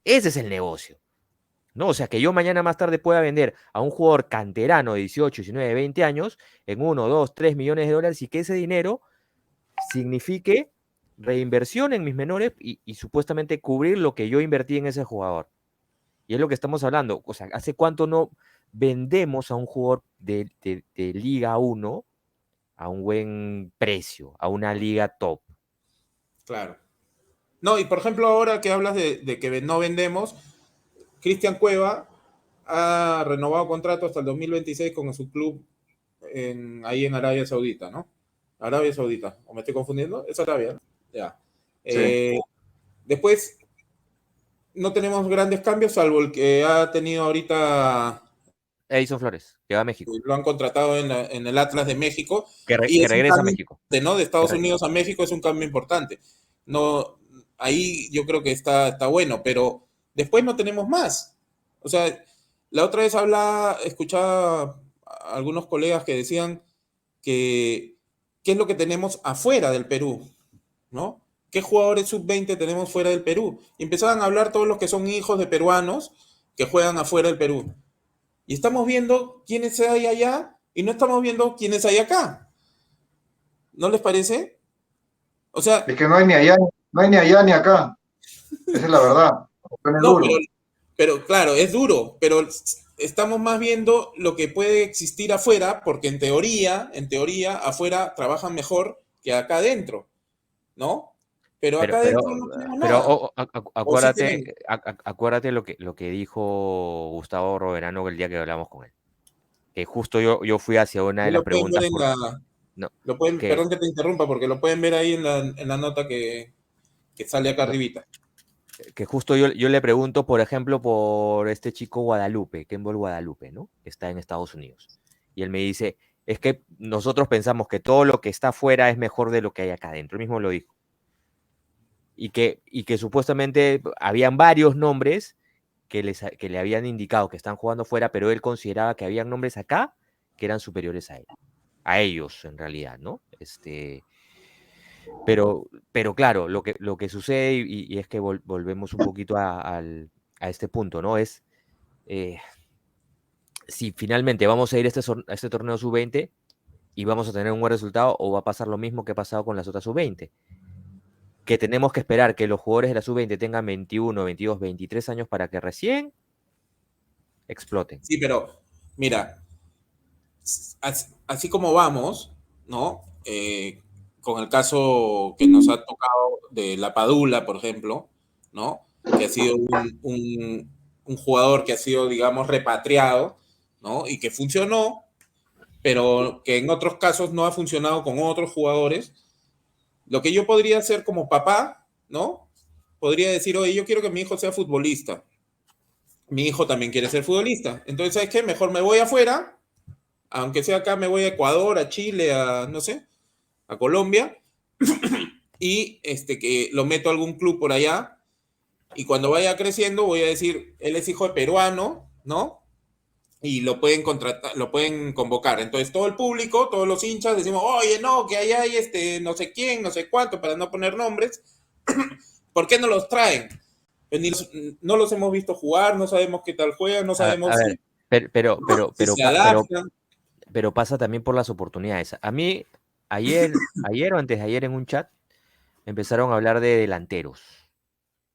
Ese es el negocio. ¿No? O sea, que yo mañana más tarde pueda vender a un jugador canterano de 18, 19, 20 años en 1, 2, 3 millones de dólares y que ese dinero signifique reinversión en mis menores y supuestamente cubrir lo que yo invertí en ese jugador. Y es lo que estamos hablando. O sea, ¿hace cuánto no vendemos a un jugador de Liga 1 a un buen precio, a una liga top? Claro. No, y por ejemplo, ahora que hablas de que no vendemos, Cristian Cueva ha renovado contrato hasta el 2026 con su club ahí en Arabia Saudita, ¿no? Arabia Saudita, ¿o me estoy confundiendo? Es Arabia, ¿no? Ya. Sí. Después, no tenemos grandes cambios, salvo el que ha tenido ahorita, Edison Flores, que va a México, lo han contratado en el Atlas de México, y que es un regresa a cambio México. importante, ¿no? De Estados Unidos a México es un cambio importante. No, ahí yo creo que está bueno, pero después no tenemos más. O sea, la otra vez escuchaba a algunos colegas que decían que qué es lo que tenemos afuera del Perú, ¿no? ¿Qué jugadores sub-20 tenemos fuera del Perú? Y empezaban a hablar todos los que son hijos de peruanos que juegan afuera del Perú. Y estamos viendo quiénes hay allá y no estamos viendo quiénes hay acá. ¿No les parece? O sea, Es que no hay ni allá ni acá. Esa es la verdad. Suena no, duro. pero claro, es duro, pero estamos más viendo lo que puede existir afuera, porque en teoría, afuera trabajan mejor que acá adentro, ¿no? Pero Pero, acá pero, adentro no tenemos pero nada. O sí acuérdate, tenemos. acuérdate lo que dijo Gustavo Roverano el día que hablamos con él. Que justo yo fui hacia una de Ahí las lo pueden ver preguntas en no, perdón que te interrumpa, porque lo pueden ver ahí en la nota que sale acá no, arribita. que justo yo le pregunto, por ejemplo, por este chico Guadalupe, Kembol Guadalupe, ¿no? Que está en Estados Unidos. Y él me dice, es que nosotros pensamos que todo lo que está afuera es mejor de lo que hay acá adentro. Él mismo lo dijo. Y que supuestamente habían varios nombres que le habían indicado que están jugando fuera, pero él consideraba que habían nombres acá que eran superiores a él, a ellos en realidad, ¿no? Pero claro, lo que sucede, y es que volvemos un poquito a este punto, ¿no? Es eh, si finalmente vamos a ir a este torneo sub-20 y vamos a tener un buen resultado, o va a pasar lo mismo que ha pasado con las otras sub-20, que tenemos que esperar que los jugadores de la sub-20 tengan 21, 22, 23 años para que recién exploten. Sí, pero mira, así como vamos, ¿no? Con el caso que nos ha tocado de La Padula, por ejemplo, ¿no? Que ha sido un jugador que ha sido, digamos, repatriado, ¿no? Y que funcionó, pero que en otros casos no ha funcionado con otros jugadores. Lo que yo podría hacer como papá, ¿no? Podría decir, oye, yo quiero que mi hijo sea futbolista. Mi hijo también quiere ser futbolista. Entonces, ¿sabes qué? Mejor me voy afuera, aunque sea acá, me voy a Ecuador, a Chile, a, no sé, a Colombia, y que lo meto a algún club por allá, y cuando vaya creciendo voy a decir, él es hijo de peruano, ¿no? Y lo pueden contratar, lo pueden convocar. Entonces todo el público, todos los hinchas decimos, oye, no, que allá hay no sé quién, no sé cuánto, para no poner nombres, ¿por qué no los traen? Pues no los hemos visto jugar, no sabemos qué tal juegan, no A sabemos ver, pero, pero, pero, si pero, se pa- pero, adaptan. pero pasa también por las oportunidades. A mí, ayer o antes de ayer en un chat, empezaron a hablar de delanteros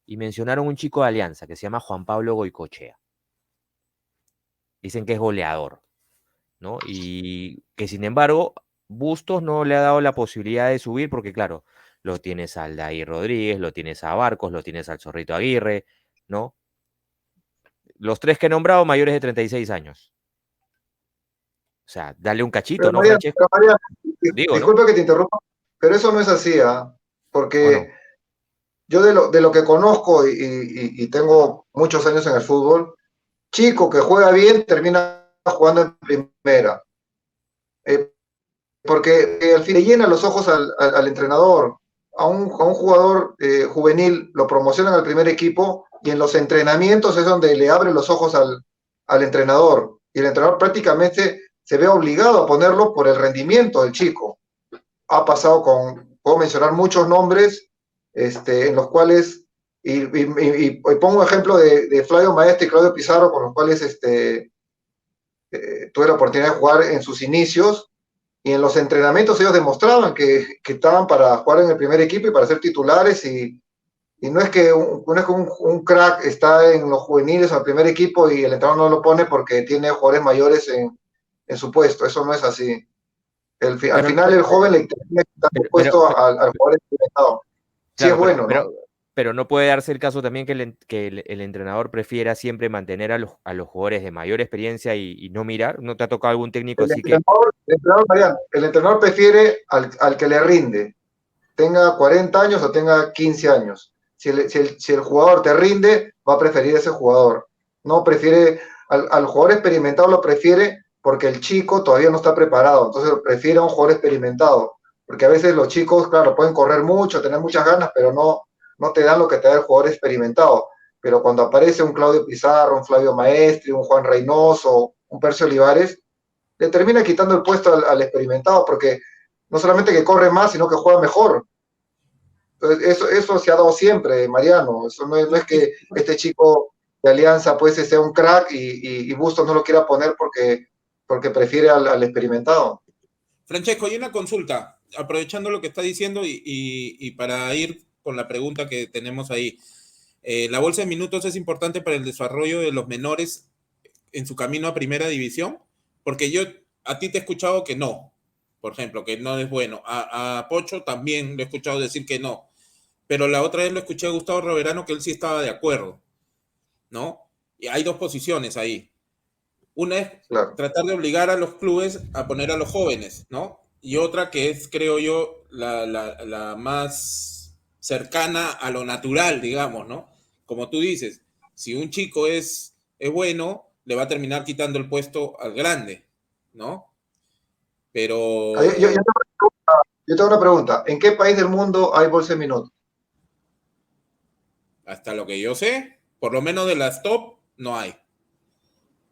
y mencionaron un chico de Alianza que se llama Juan Pablo Goicochea. Dicen que es goleador, ¿no? Y que sin embargo, Bustos no le ha dado la posibilidad de subir porque, claro, lo tienes al Dair Rodríguez, lo tienes a Barcos, lo tienes al Zorrito Aguirre, ¿no? Los tres que he nombrado mayores de 36 años. O sea, dale un cachito, Pero ¿no, María, Francesco? Digo, ¿no? disculpe que te interrumpa, pero eso no es así, ¿ah? ¿O Porque no? yo de lo que conozco y tengo muchos años en el fútbol, chico que juega bien termina jugando en primera. Eh, Porque al fin le llena los ojos al entrenador. A un jugador juvenil lo promocionan al primer equipo y en los entrenamientos es donde le abre los ojos al entrenador. Y el entrenador prácticamente se ve obligado a ponerlo por el rendimiento del chico. Ha pasado puedo mencionar muchos nombres en los cuales, y pongo un ejemplo de Flavio Maestre y Claudio Pizarro, con los cuales tuve la oportunidad de jugar en sus inicios, y en los entrenamientos ellos demostraban que estaban para jugar en el primer equipo y para ser titulares, y no es que, no es que un crack está en los juveniles o en el primer equipo y el entrenador no lo pone porque tiene jugadores mayores en su puesto. Eso no es así. Al Pero, final el joven le tiene que estar pero, pero, puesto pero- al jugador experimentado. Sí es claro, bueno, ¿no? Pero no puede darse el caso también que el entrenador prefiera siempre mantener a los jugadores de mayor experiencia y no mirar. ¿No te ha tocado algún técnico así que... Mariano, el entrenador prefiere al que le rinde, tenga 40 años o tenga 15 años. Si el jugador te rinde, va a preferir ese jugador. No prefiere, al jugador experimentado lo prefiere porque el chico todavía no está preparado. Entonces prefiere a un jugador experimentado. Porque a veces los chicos, claro, pueden correr mucho, tener muchas ganas, pero no te dan lo que te da el jugador experimentado. Pero cuando aparece un Claudio Pizarro, un Flavio Maestri, un Juan Reynoso, un Percio Olivares, le termina quitando el puesto al experimentado, porque no solamente que corre más, sino que juega mejor. Entonces, eso se ha dado siempre, Mariano. Eso no es que este chico de Alianza pues sea un crack y Bustos no lo quiera poner porque prefiere al experimentado. Francesco, hay una consulta, aprovechando lo que está diciendo y para ir con la pregunta que tenemos ahí. ¿La bolsa de minutos es importante para el desarrollo de los menores en su camino a primera división? Porque yo a ti te he escuchado que no, por ejemplo, que no es bueno. A Pocho también lo he escuchado decir que no. Pero la otra vez lo escuché a Gustavo Roverano que él sí estaba de acuerdo, ¿no? Y hay dos posiciones ahí. Una es Claro. tratar de obligar a los clubes a poner a los jóvenes, ¿no? Y otra que es, creo yo, la más cercana a lo natural, digamos, ¿no? Como tú dices, si un chico es bueno, le va a terminar quitando el puesto al grande, ¿no? Pero Yo tengo una pregunta. ¿En qué país del mundo hay bolsa de minutos? hasta lo que yo sé, por lo menos de las top, no hay,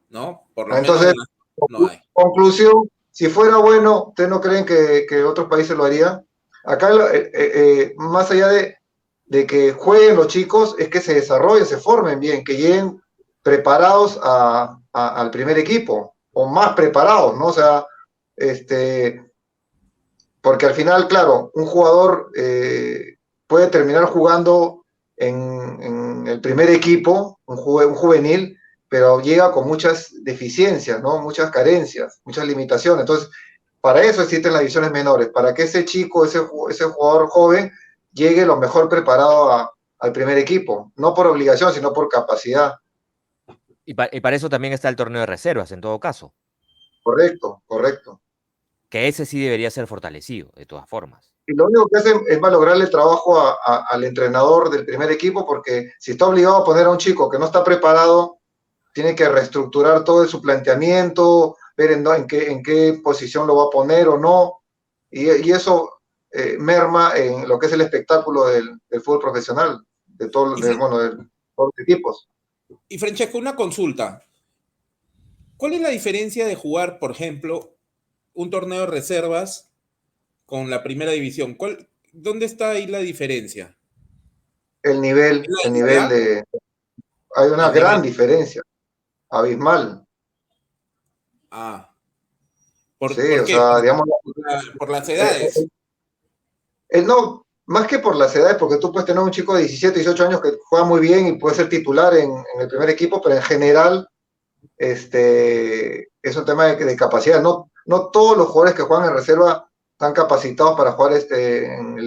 ¿no? Por lo menos de Entonces, las top no hay. conclusión, si fuera bueno, ¿ustedes no creen que otros países lo harían? Acá, más allá de que jueguen los chicos, es que se desarrollen, se formen bien, que lleguen preparados al primer equipo, o más preparados, ¿no? O sea, porque al final, claro, un jugador puede terminar jugando en el primer equipo, un juvenil, pero llega con muchas deficiencias, ¿no? Muchas carencias, muchas limitaciones. Entonces, para eso existen las divisiones menores, para que ese chico, ese jugador joven, llegue lo mejor preparado al primer equipo, no por obligación, sino por capacidad. Y para eso también está el torneo de reservas, en todo caso, Correcto, correcto. que ese sí debería ser fortalecido, de todas formas. Y lo único que hacen es valorarle el trabajo al entrenador del primer equipo, porque si está obligado a poner a un chico que no está preparado, tiene que reestructurar todo su planteamiento, ver en qué posición lo va a poner o no, y eso merma en lo que es el espectáculo del fútbol profesional, de todos Y, los equipos. y Francesco, una consulta. ¿Cuál es la diferencia de jugar, por ejemplo, un torneo de reservas con la primera división? ¿Dónde está ahí la diferencia? ¿Es El la nivel edad? hay una El nivel. gran diferencia, abismal. Ah, Sí, ¿por o qué? sea, digamos, Por las eh, edades. no, más que por las edades, porque tú puedes tener un chico de 17, 18 años que juega muy bien y puede ser titular en el primer equipo, pero en general es un tema de capacidad. No todos los jugadores que juegan en reserva están capacitados para jugar en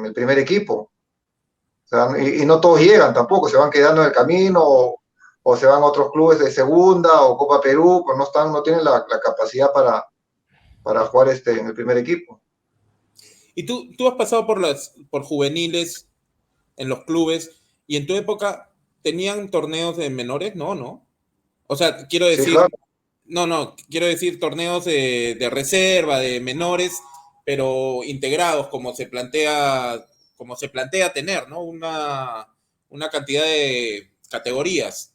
el primer equipo. O sea, y no todos llegan tampoco, se van quedando en el camino o se van a otros clubes de segunda o Copa Perú, pues no tienen la capacidad para jugar en el primer equipo. Y tú has pasado por juveniles en los clubes y en tu época tenían torneos de menores, no, ¿no? O sea, quiero Sí, claro. decir, no, quiero decir torneos de reserva, de menores, pero integrados, como se plantea tener, ¿no? Una cantidad de categorías,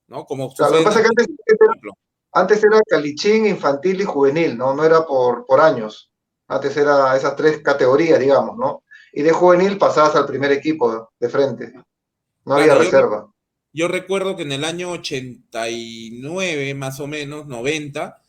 ¿no? Como Claro, lo sucede que en pasa es que Argentina, por ejemplo. antes era calichín, infantil y juvenil, ¿no? No era por años. Antes era esas tres categorías, digamos, ¿no? Y de juvenil pasabas al primer equipo de frente. No había Claro, reserva. yo recuerdo que en el año 89, más o menos, 90,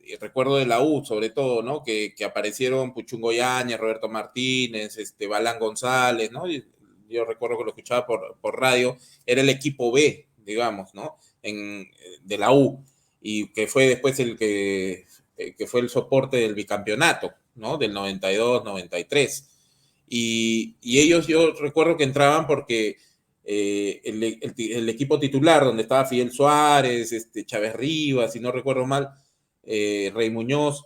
y recuerdo de la U sobre todo, ¿no? Que aparecieron Puchungo Yáñez, Roberto Martínez, Balán González, ¿no? Y yo recuerdo que lo escuchaba por radio, era el equipo B, digamos, ¿no? De la U, y que fue después que fue el soporte del bicampeonato, ¿no? Del 92, 93. Y ellos, yo recuerdo que entraban porque el equipo titular, donde estaba Fidel Suárez, Chávez Rivas, si no recuerdo mal, Rey Muñoz,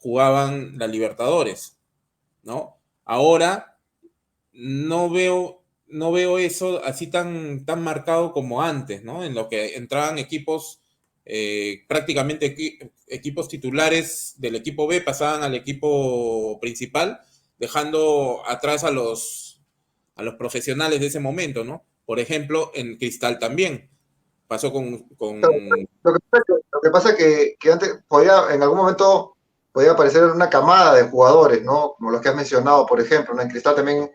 jugaban la Libertadores, ¿no? Ahora no veo eso así tan marcado como antes, ¿no? En lo que entraban equipos, prácticamente equipos titulares del equipo B pasaban al equipo principal, dejando atrás a los profesionales de ese momento, ¿no? Por ejemplo, en Cristal también pasó con Lo que pasa es que antes en algún momento podía aparecer una camada de jugadores, ¿no? Como los que has mencionado, por ejemplo, ¿no? En Cristal también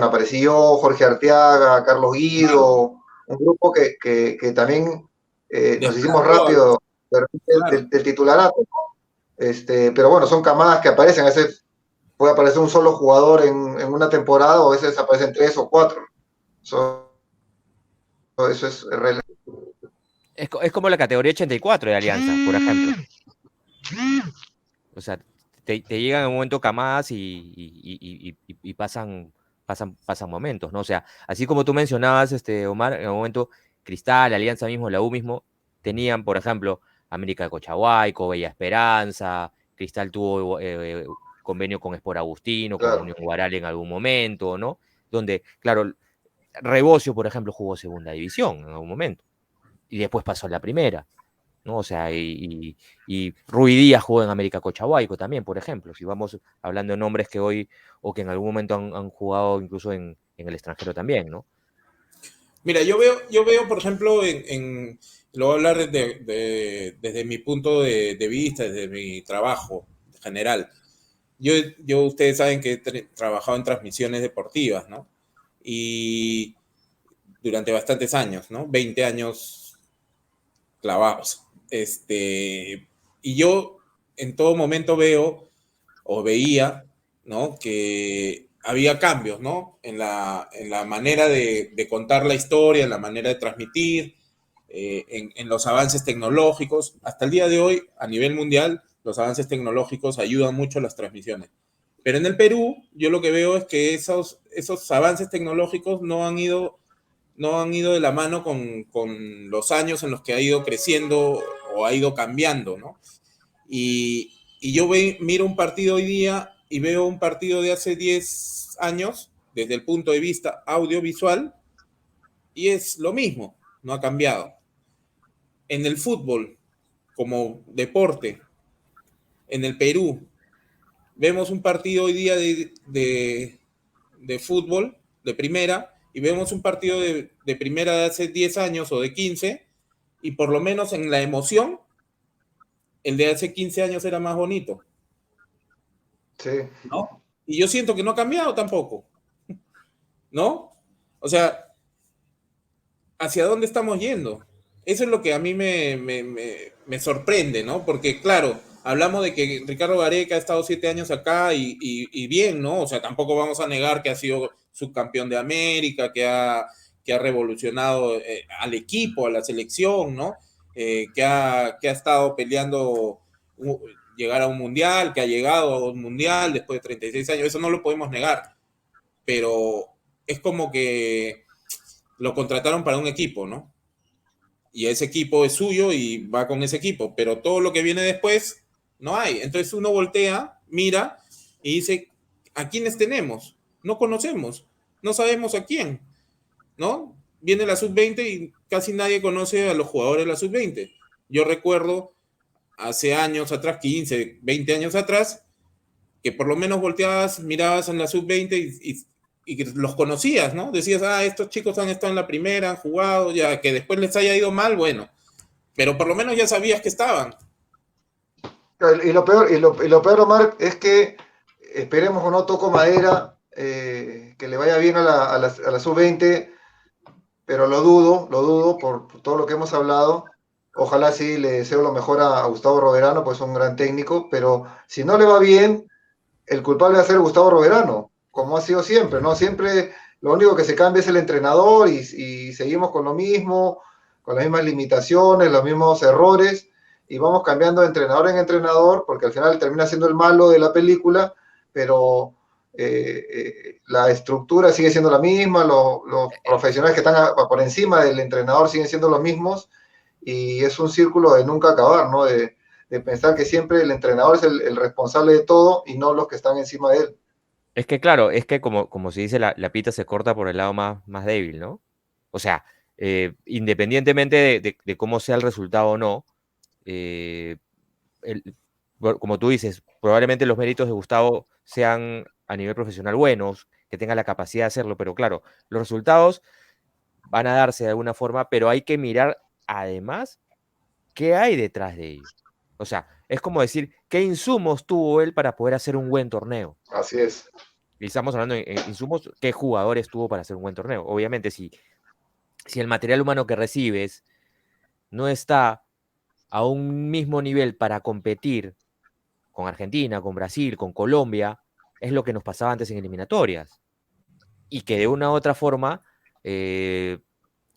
apareció Jorge Arteaga, Carlos Guido, un grupo que también nos hicimos desplazó rápido claro. del titularato, ¿no? Pero bueno, son camadas que aparecen, a veces puede aparecer un solo jugador en una temporada, o a veces aparecen 3 o 4. Eso es relevante. Es como la categoría 84 de Alianza, por ejemplo. O sea, te llegan en un momento camadas y pasan momentos, ¿no? O sea, así como tú mencionabas, Omar, en un momento Cristal, Alianza mismo, la U mismo, tenían, por ejemplo, América de Cochahuayco, Bella Esperanza, Cristal tuvo convenio con Sport Agustino, con Claro. Unión Guaral en algún momento, ¿no? Donde, claro, Rebocio, por ejemplo, jugó segunda división en algún momento y después pasó a la primera, ¿no? O sea, y Rui Díaz jugó en América Cochahuayco también, por ejemplo, si vamos hablando de nombres que hoy o que en algún momento han jugado incluso en el extranjero también, ¿no? Mira, yo veo, por ejemplo, lo voy a hablar desde mi punto de vista, desde mi trabajo general. Ustedes saben que he trabajado en transmisiones deportivas, ¿no? Y durante bastantes años, ¿no? 20 años clavados. Y yo en todo momento veo o veía, ¿no? Que había cambios, ¿no? En la manera de contar la historia, en la manera de transmitir, en los avances tecnológicos. Hasta el día de hoy, a nivel mundial, los avances tecnológicos ayudan mucho a las transmisiones. Pero en el Perú, yo lo que veo es que esos avances tecnológicos no han ido de la mano con los años en los que ha ido creciendo o ha ido cambiando, ¿no? Y yo miro un partido hoy día y veo un partido de hace 10 años desde el punto de vista audiovisual y es lo mismo, no ha cambiado. En el fútbol, como deporte, en el Perú, vemos un partido hoy día de fútbol de primera y vemos un partido de primera de hace 10 años o de 15 y por lo menos en la emoción, el de hace 15 años era más bonito, Sí. ¿no? Y yo siento que no ha cambiado tampoco, ¿no? O sea, ¿hacia dónde estamos yendo? Eso es lo que a mí me sorprende, ¿no? Porque, claro, hablamos de que Ricardo Gareca ha estado 7 años acá y bien, ¿no? O sea, tampoco vamos a negar que ha sido subcampeón de América, que ha revolucionado al equipo, a la selección, ¿no? Que ha estado peleando llegar a un mundial, que ha llegado a un mundial después de 36 años, eso no lo podemos negar, pero es como que lo contrataron para un equipo, ¿no? Y ese equipo es suyo y va con ese equipo, pero todo lo que viene después no hay. Entonces uno voltea, mira y dice, ¿a quiénes tenemos? No conocemos, no sabemos a quién, ¿no? Viene la sub-20 y casi nadie conoce a los jugadores de la sub-20. Yo recuerdo hace años atrás, 15, 20 años atrás, que por lo menos volteabas, mirabas en la sub-20 y los conocías, ¿no? Decías, estos chicos han estado en la primera, han jugado, ya que después les haya ido mal, bueno, pero por lo menos ya sabías que estaban. Y lo peor, Omar, es que esperemos o no, toco madera, que le vaya bien a la sub-20, pero lo dudo por todo lo que hemos hablado. Ojalá sí le deseo lo mejor a Gustavo Roverano, pues es un gran técnico, pero si no le va bien, el culpable va a ser Gustavo Roverano, como ha sido siempre, ¿no? Siempre lo único que se cambia es el entrenador y seguimos con lo mismo, con las mismas limitaciones, los mismos errores, y vamos cambiando de entrenador en entrenador, porque al final termina siendo el malo de la película, pero la estructura sigue siendo la misma, los profesionales que están por encima del entrenador siguen siendo los mismos, y es un círculo de nunca acabar, ¿no? De pensar que siempre el entrenador es el responsable de todo y no los que están encima de él. Es que claro, es que como se dice, la pita se corta por el lado más débil, ¿no? O sea, independientemente de cómo sea el resultado o no, eh, como tú dices, probablemente los méritos de Gustavo sean a nivel profesional buenos, que tenga la capacidad de hacerlo, pero claro, los resultados van a darse de alguna forma, pero hay que mirar además qué hay detrás de ello. O sea, es como decir, ¿qué insumos tuvo él para poder hacer un buen torneo? Así es. Y estamos hablando de insumos, ¿qué jugadores tuvo para hacer un buen torneo? Obviamente, si el material humano que recibes no está a un mismo nivel para competir con Argentina, con Brasil, con Colombia, es lo que nos pasaba antes en eliminatorias. Y que de una u otra forma,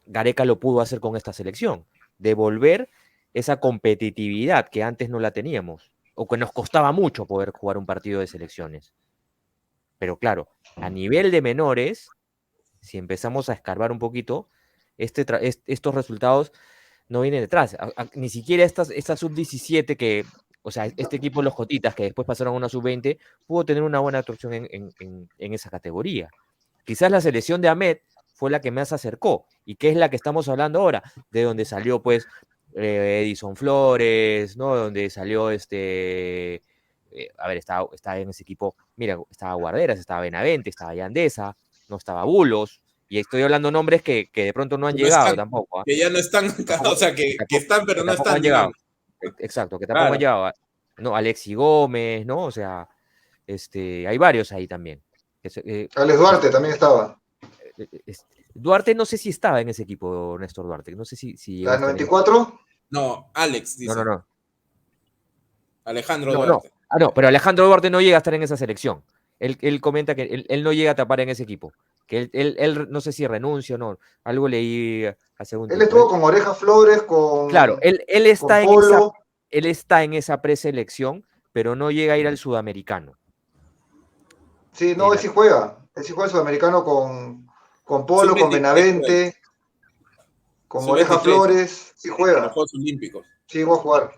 Gareca lo pudo hacer con esta selección. Devolver esa competitividad que antes no la teníamos, o que nos costaba mucho poder jugar un partido de selecciones. Pero claro, a nivel de menores, si empezamos a escarbar un poquito, estos resultados no vienen detrás. Ni siquiera esta sub-17 que, o sea, este equipo de los Jotitas, que después pasaron a una sub-20, pudo tener una buena actuación en esa categoría. Quizás la selección de Ahmed fue la que más acercó, y que es la que estamos hablando ahora, de donde salió pues Edison Flores, ¿no? Donde salió a ver, estaba en ese equipo, mira, estaba Guarderas, estaba Benavente, estaba Yandesa, no estaba Bulos, y estoy hablando nombres que de pronto no han llegado están, tampoco. que ya no están, Tampoco, o sea, que están, pero no tampoco están, han llegado. digamos. Exacto, que tampoco han Claro. llegado. No, Alexi Gómez, ¿no? O sea, hay varios ahí también. Alex Duarte también estaba. Duarte no sé si estaba en ese equipo, Néstor Duarte. No sé si llegó ¿La a estar en... 94? No, Alex, No, dice. no, no. Alejandro No, no. Duarte. Ah, no, pero Alejandro Duarte no llega a estar en esa selección. Él comenta que él no llega a tapar en ese equipo. Que él no sé si renuncia o no. Algo leí hace un Él tiempo. estuvo con Oreja Flores, Claro, él con está Polo. él está en esa preselección, pero no llega a ir al sudamericano. Sí, no, él sí juega. Él sí juega el sudamericano con Polo, con Sub-23 juega. Benavente, con Oreja Sub-23. Flores. Sí Los juega. Juegos Olímpicos. Sí, va a jugar.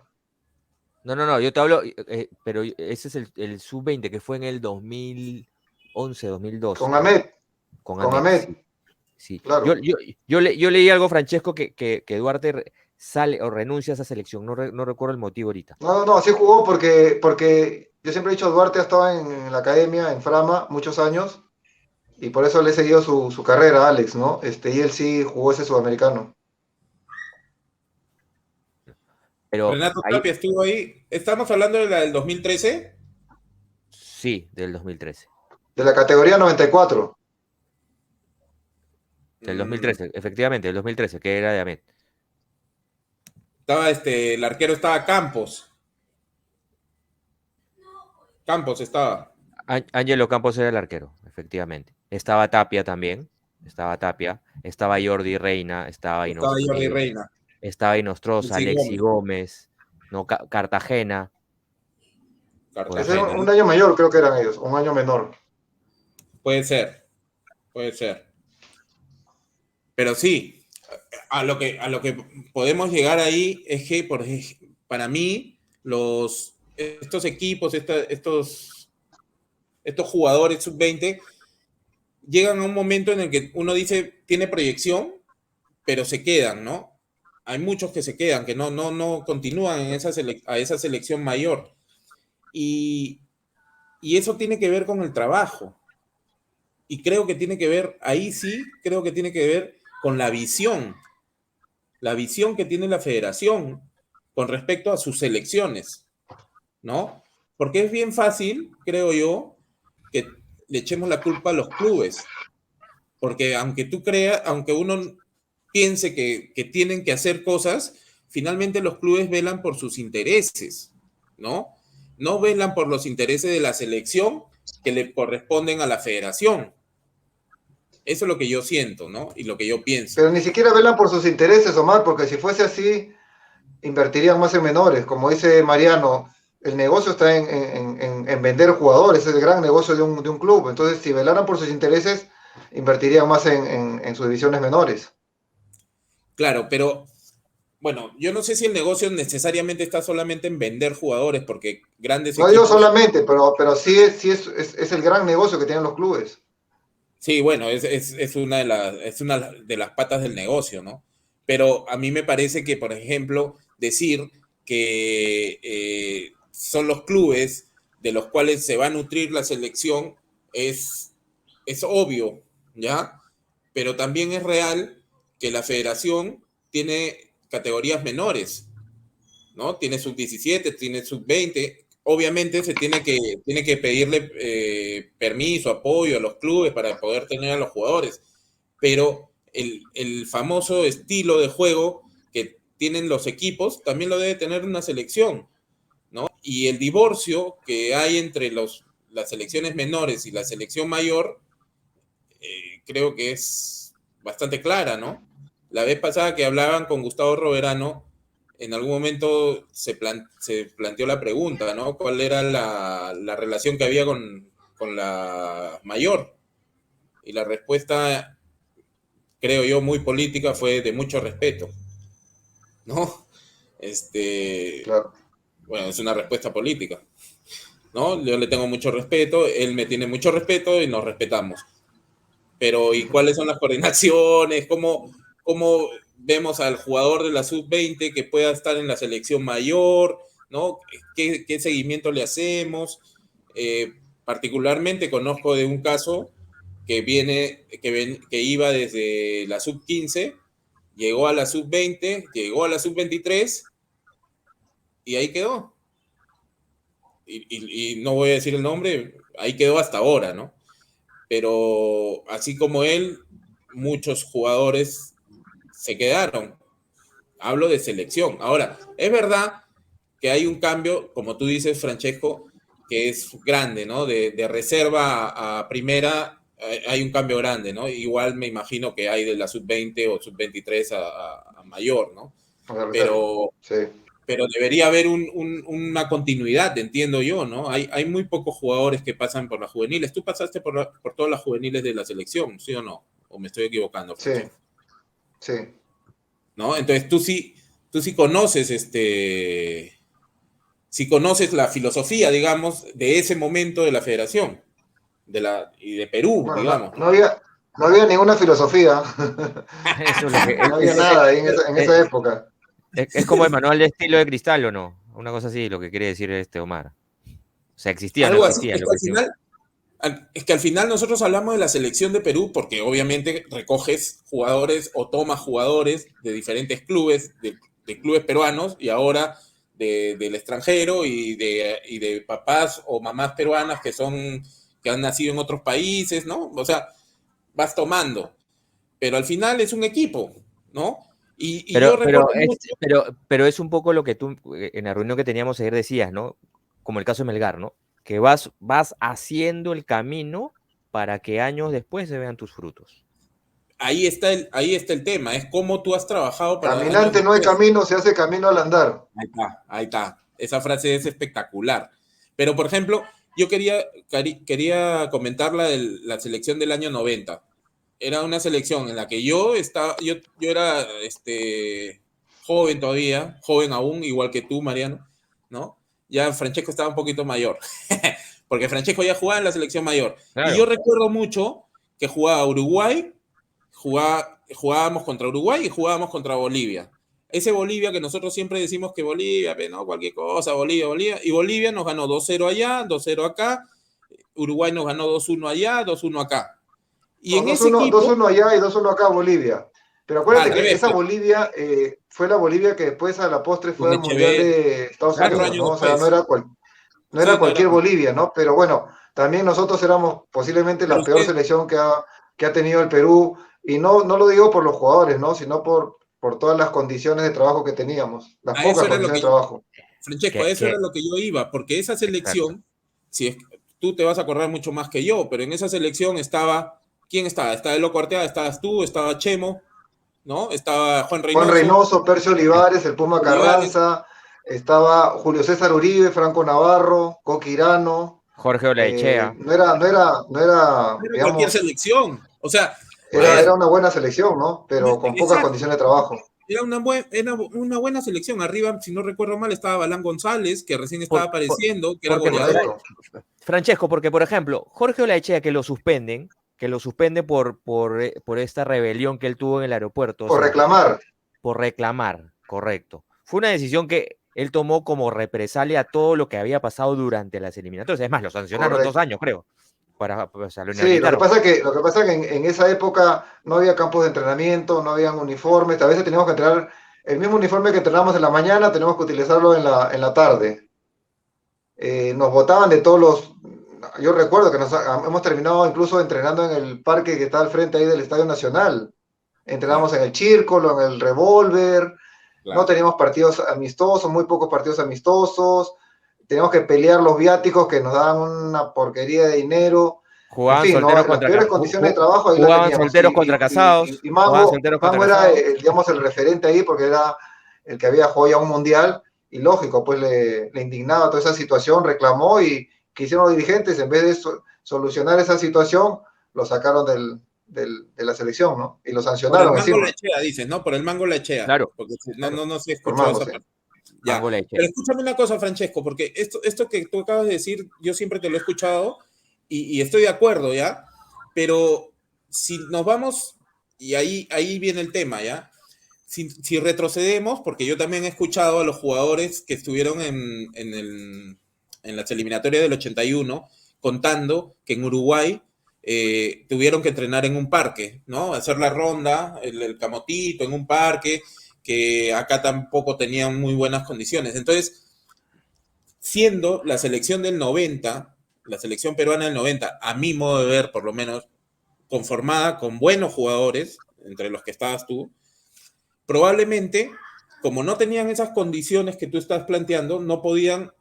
No, yo te hablo, pero ese es el sub-20 que fue en el 2011, 2012. Con Ahmed. Con Con Ahmed, Ahmed. sí. Claro. Yo leí algo, Francesco, que Duarte sale o renuncia a esa selección. No recuerdo el motivo ahorita. No, sí jugó porque yo siempre he dicho, Duarte ha estado en la academia, en Frama, muchos años, y por eso le he seguido su carrera a Alex, ¿no? Y él sí jugó ese sudamericano. Pero Renato ahí, Tapia estuvo ahí. ¿Estamos hablando de la del 2013? sí, del 2013. De la categoría 94. Del 2013, efectivamente, del 2013, que era de Ahmed. Estaba el arquero estaba Campos. Campos estaba. Ángelo Campos era el arquero, efectivamente. Estaba Tapia también. Estaba Jordi Reina, Estaba Jordi Reina. Estaba Inostroza, Alexi Gómez, no, Cartagena. Ese es un año mayor, creo que eran ellos, un año menor. Puede ser. Pero sí, a lo que podemos llegar ahí es que para mí estos equipos, estos jugadores sub-20 llegan a un momento en el que uno dice tiene proyección, pero se quedan, ¿no? Hay muchos que se quedan, que no continúan a esa selección mayor. Y eso tiene que ver con el trabajo. Y creo que tiene que ver, ahí sí, creo que tiene que ver con la visión que tiene la federación con respecto a sus selecciones, ¿no? Porque es bien fácil, creo yo, que le echemos la culpa a los clubes. Porque aunque uno piense que tienen que hacer cosas, finalmente los clubes velan por sus intereses, ¿no? No velan por los intereses de la selección que le corresponden a la federación. Eso es lo que yo siento, ¿no? Y lo que yo pienso. Pero ni siquiera velan por sus intereses, Omar, porque si fuese así, invertirían más en menores. Como dice Mariano, el negocio está en vender jugadores, es el gran negocio de un club. Entonces, si velaran por sus intereses, invertirían más en sus divisiones menores. Claro, pero bueno, yo no sé si el negocio necesariamente está solamente en vender jugadores, porque grandes No digo equipos. solamente, pero sí es el gran negocio que tienen los clubes. Sí, bueno, es una de las patas del negocio, ¿no? Pero a mí me parece que, por ejemplo, decir que son los clubes de los cuales se va a nutrir la selección es obvio, ¿ya? Pero también es real que la federación tiene categorías menores, ¿no? Tiene sub-17, tiene sub-20. Obviamente tiene que pedirle permiso, apoyo a los clubes para poder tener a los jugadores, pero el famoso estilo de juego que tienen los equipos también lo debe tener una selección, ¿no? Y el divorcio que hay entre las selecciones menores y la selección mayor, creo que es bastante clara, ¿no? La vez pasada que hablaban con Gustavo Roverano, en algún momento se planteó la pregunta, ¿no? ¿Cuál era la relación que había con la mayor? Y la respuesta, creo yo, muy política fue de mucho respeto, ¿no? Claro. Bueno, es una respuesta política, ¿no? Yo le tengo mucho respeto, él me tiene mucho respeto y nos respetamos. Pero, ¿y cuáles son las coordinaciones? ¿Cómo vemos al jugador de la sub-20 que pueda estar en la selección mayor? ¿No? ¿Qué seguimiento le hacemos? Particularmente conozco de un caso que iba desde la sub-15, llegó a la sub-20, llegó a la sub-23 y ahí quedó. Y no voy a decir el nombre, ahí quedó hasta ahora, ¿no? Pero así como él, muchos jugadores se quedaron. Hablo de selección. Ahora, es verdad que hay un cambio, como tú dices, Francesco, que es grande, ¿no? De reserva a primera hay un cambio grande, ¿no? Igual me imagino que hay de la sub-20 o sub-23 a mayor, ¿no? Pero, Sí. pero debería haber una continuidad, entiendo yo, ¿no? Hay muy pocos jugadores que pasan por las juveniles. Tú pasaste por todas las juveniles de la selección, ¿sí o no? ¿O me estoy equivocando, Sí, Francesco? sí. ¿No? Entonces tú sí conoces sí conoces la filosofía, digamos, de ese momento de la federación y de Perú, Bueno, digamos. no había ninguna filosofía. Eso es lo que No había nada ahí en esa época. es como el manual de estilo de Cristal, ¿o no? Una cosa así, lo que quiere decir Omar. O sea, existía o no Algo así. existía. Es que al final nosotros hablamos de la selección de Perú porque obviamente recoges jugadores o tomas jugadores de diferentes clubes, de clubes peruanos y ahora del extranjero y de papás o mamás peruanas que han nacido en otros países, ¿no? O sea, vas tomando. Pero al final es un equipo, ¿no? Y yo recuerdo mucho. Pero es un poco lo que tú en la reunión que teníamos ayer decías, ¿no? Como el caso de Melgar, ¿no? Que vas haciendo el camino para que años después se vean tus frutos. Ahí está el tema, es cómo tú has trabajado para años Caminante no hay después. camino, se hace camino al andar. Ahí está, ahí está. Esa frase es espectacular. Pero, por ejemplo, yo quería comentar la selección del año 90. Era una selección en la que yo era joven todavía, joven aún, igual que tú, Mariano, ¿no? Ya Francesco estaba un poquito mayor, porque Francesco ya jugaba en la selección mayor. Y Claro. yo recuerdo mucho que jugaba Uruguay, jugábamos contra Uruguay y jugábamos contra Bolivia. Ese Bolivia que nosotros siempre decimos que Bolivia, no, cualquier cosa, Bolivia, y Bolivia nos ganó 2-0 allá, 2-0 acá, Uruguay nos ganó 2-1 allá, 2-1 acá. Y No, en ese equipo, 2-1 allá y 2-1 acá Bolivia. Pero acuérdate al que revés, esa Bolivia fue la Bolivia que después a la postre fue con al Mundial Echeverri, de Estados 4 Unidos, años ¿no? O sea, después. no era Sí, no era. cualquier Bolivia, ¿no? Pero bueno, también nosotros éramos posiblemente Pero la peor usted, selección que ha tenido el Perú. Y no lo digo por los jugadores, ¿no? Sino por todas las condiciones de trabajo que teníamos, las a eso pocas era lo condiciones que, de trabajo. Francesco, a eso era lo que yo iba, porque esa Exacto. selección, si es, tú te vas a acordar mucho más que yo, pero en esa selección ¿quién estaba? Estaba el Loco Arteaga, estabas tú, estaba Chemo, ¿no? Estaba Juan Juan Reynoso, Reynoso, Percio Olivares, el Puma Olivares, Carranza, estaba Julio César Uribe, Franco Navarro, Coquirano. Jorge Olaechea. No era, Era cualquier digamos, selección. O sea, a era ver, una buena selección, ¿no? Pero con pocas exacto. condiciones de trabajo. Era una buena selección. Arriba, si no recuerdo mal, estaba Balán González, que recién estaba apareciendo, que era Porque, goleador. Francesco, porque por ejemplo, Jorge Olaechea que lo suspenden por esta rebelión que él tuvo en el aeropuerto, o Por sea, reclamar. por reclamar, correcto. Fue una decisión que él tomó como represalia a todo lo que había pasado durante las eliminatorias. Es más, lo sancionaron 2 Correcto. años, creo. O sea, lo Sí, inhabilitaron. lo que pasa es que en esa época no había campos de entrenamiento, no habían uniformes, a veces teníamos que entrenar el mismo uniforme que entrenamos en la mañana, tenemos que utilizarlo en la tarde. Nos botaban de todos los... Yo recuerdo que hemos terminado incluso entrenando en el parque que está al frente ahí del Estadio Nacional. Entrenamos en el Círculo, en el Revólver, no Claro. teníamos partidos amistosos, muy pocos partidos amistosos, teníamos que pelear los viáticos que nos daban una porquería de dinero. En Jugaban fin, ¿no? solteros Las contra, peores condiciones de trabajo ahí las jugaban teníamos. solteros contra casados. Y Jugaban solteros contra Mango era, casados. digamos, el referente ahí porque era el que había jugado ya un mundial y lógico, pues le indignaba toda esa situación, reclamó y que hicieron los dirigentes, en vez de solucionar esa situación, lo sacaron de la selección, ¿no? Y lo Por el sancionaron mango encima. Lechea, dices, ¿no? Por el mango Lechea. Claro, Porque claro. no se Por escuchó Mango, esa sí. parte. Ya. Mango Leche. Pero escúchame una cosa, Francesco, porque esto que tú acabas de decir, yo siempre te lo he escuchado y estoy de acuerdo, ¿ya? Pero si nos vamos, y ahí viene el tema, ¿ya? Si retrocedemos, porque yo también he escuchado a los jugadores que estuvieron en las eliminatorias del 81 contando que en Uruguay tuvieron que entrenar en un parque, ¿no? Hacer la ronda, el camotito en un parque, que acá tampoco tenían muy buenas condiciones. Entonces, siendo la selección del 90, la selección peruana del 90, a mi modo de ver, por lo menos, conformada con buenos jugadores, entre los que estabas tú, probablemente, como no tenían esas condiciones que tú estás planteando, no podían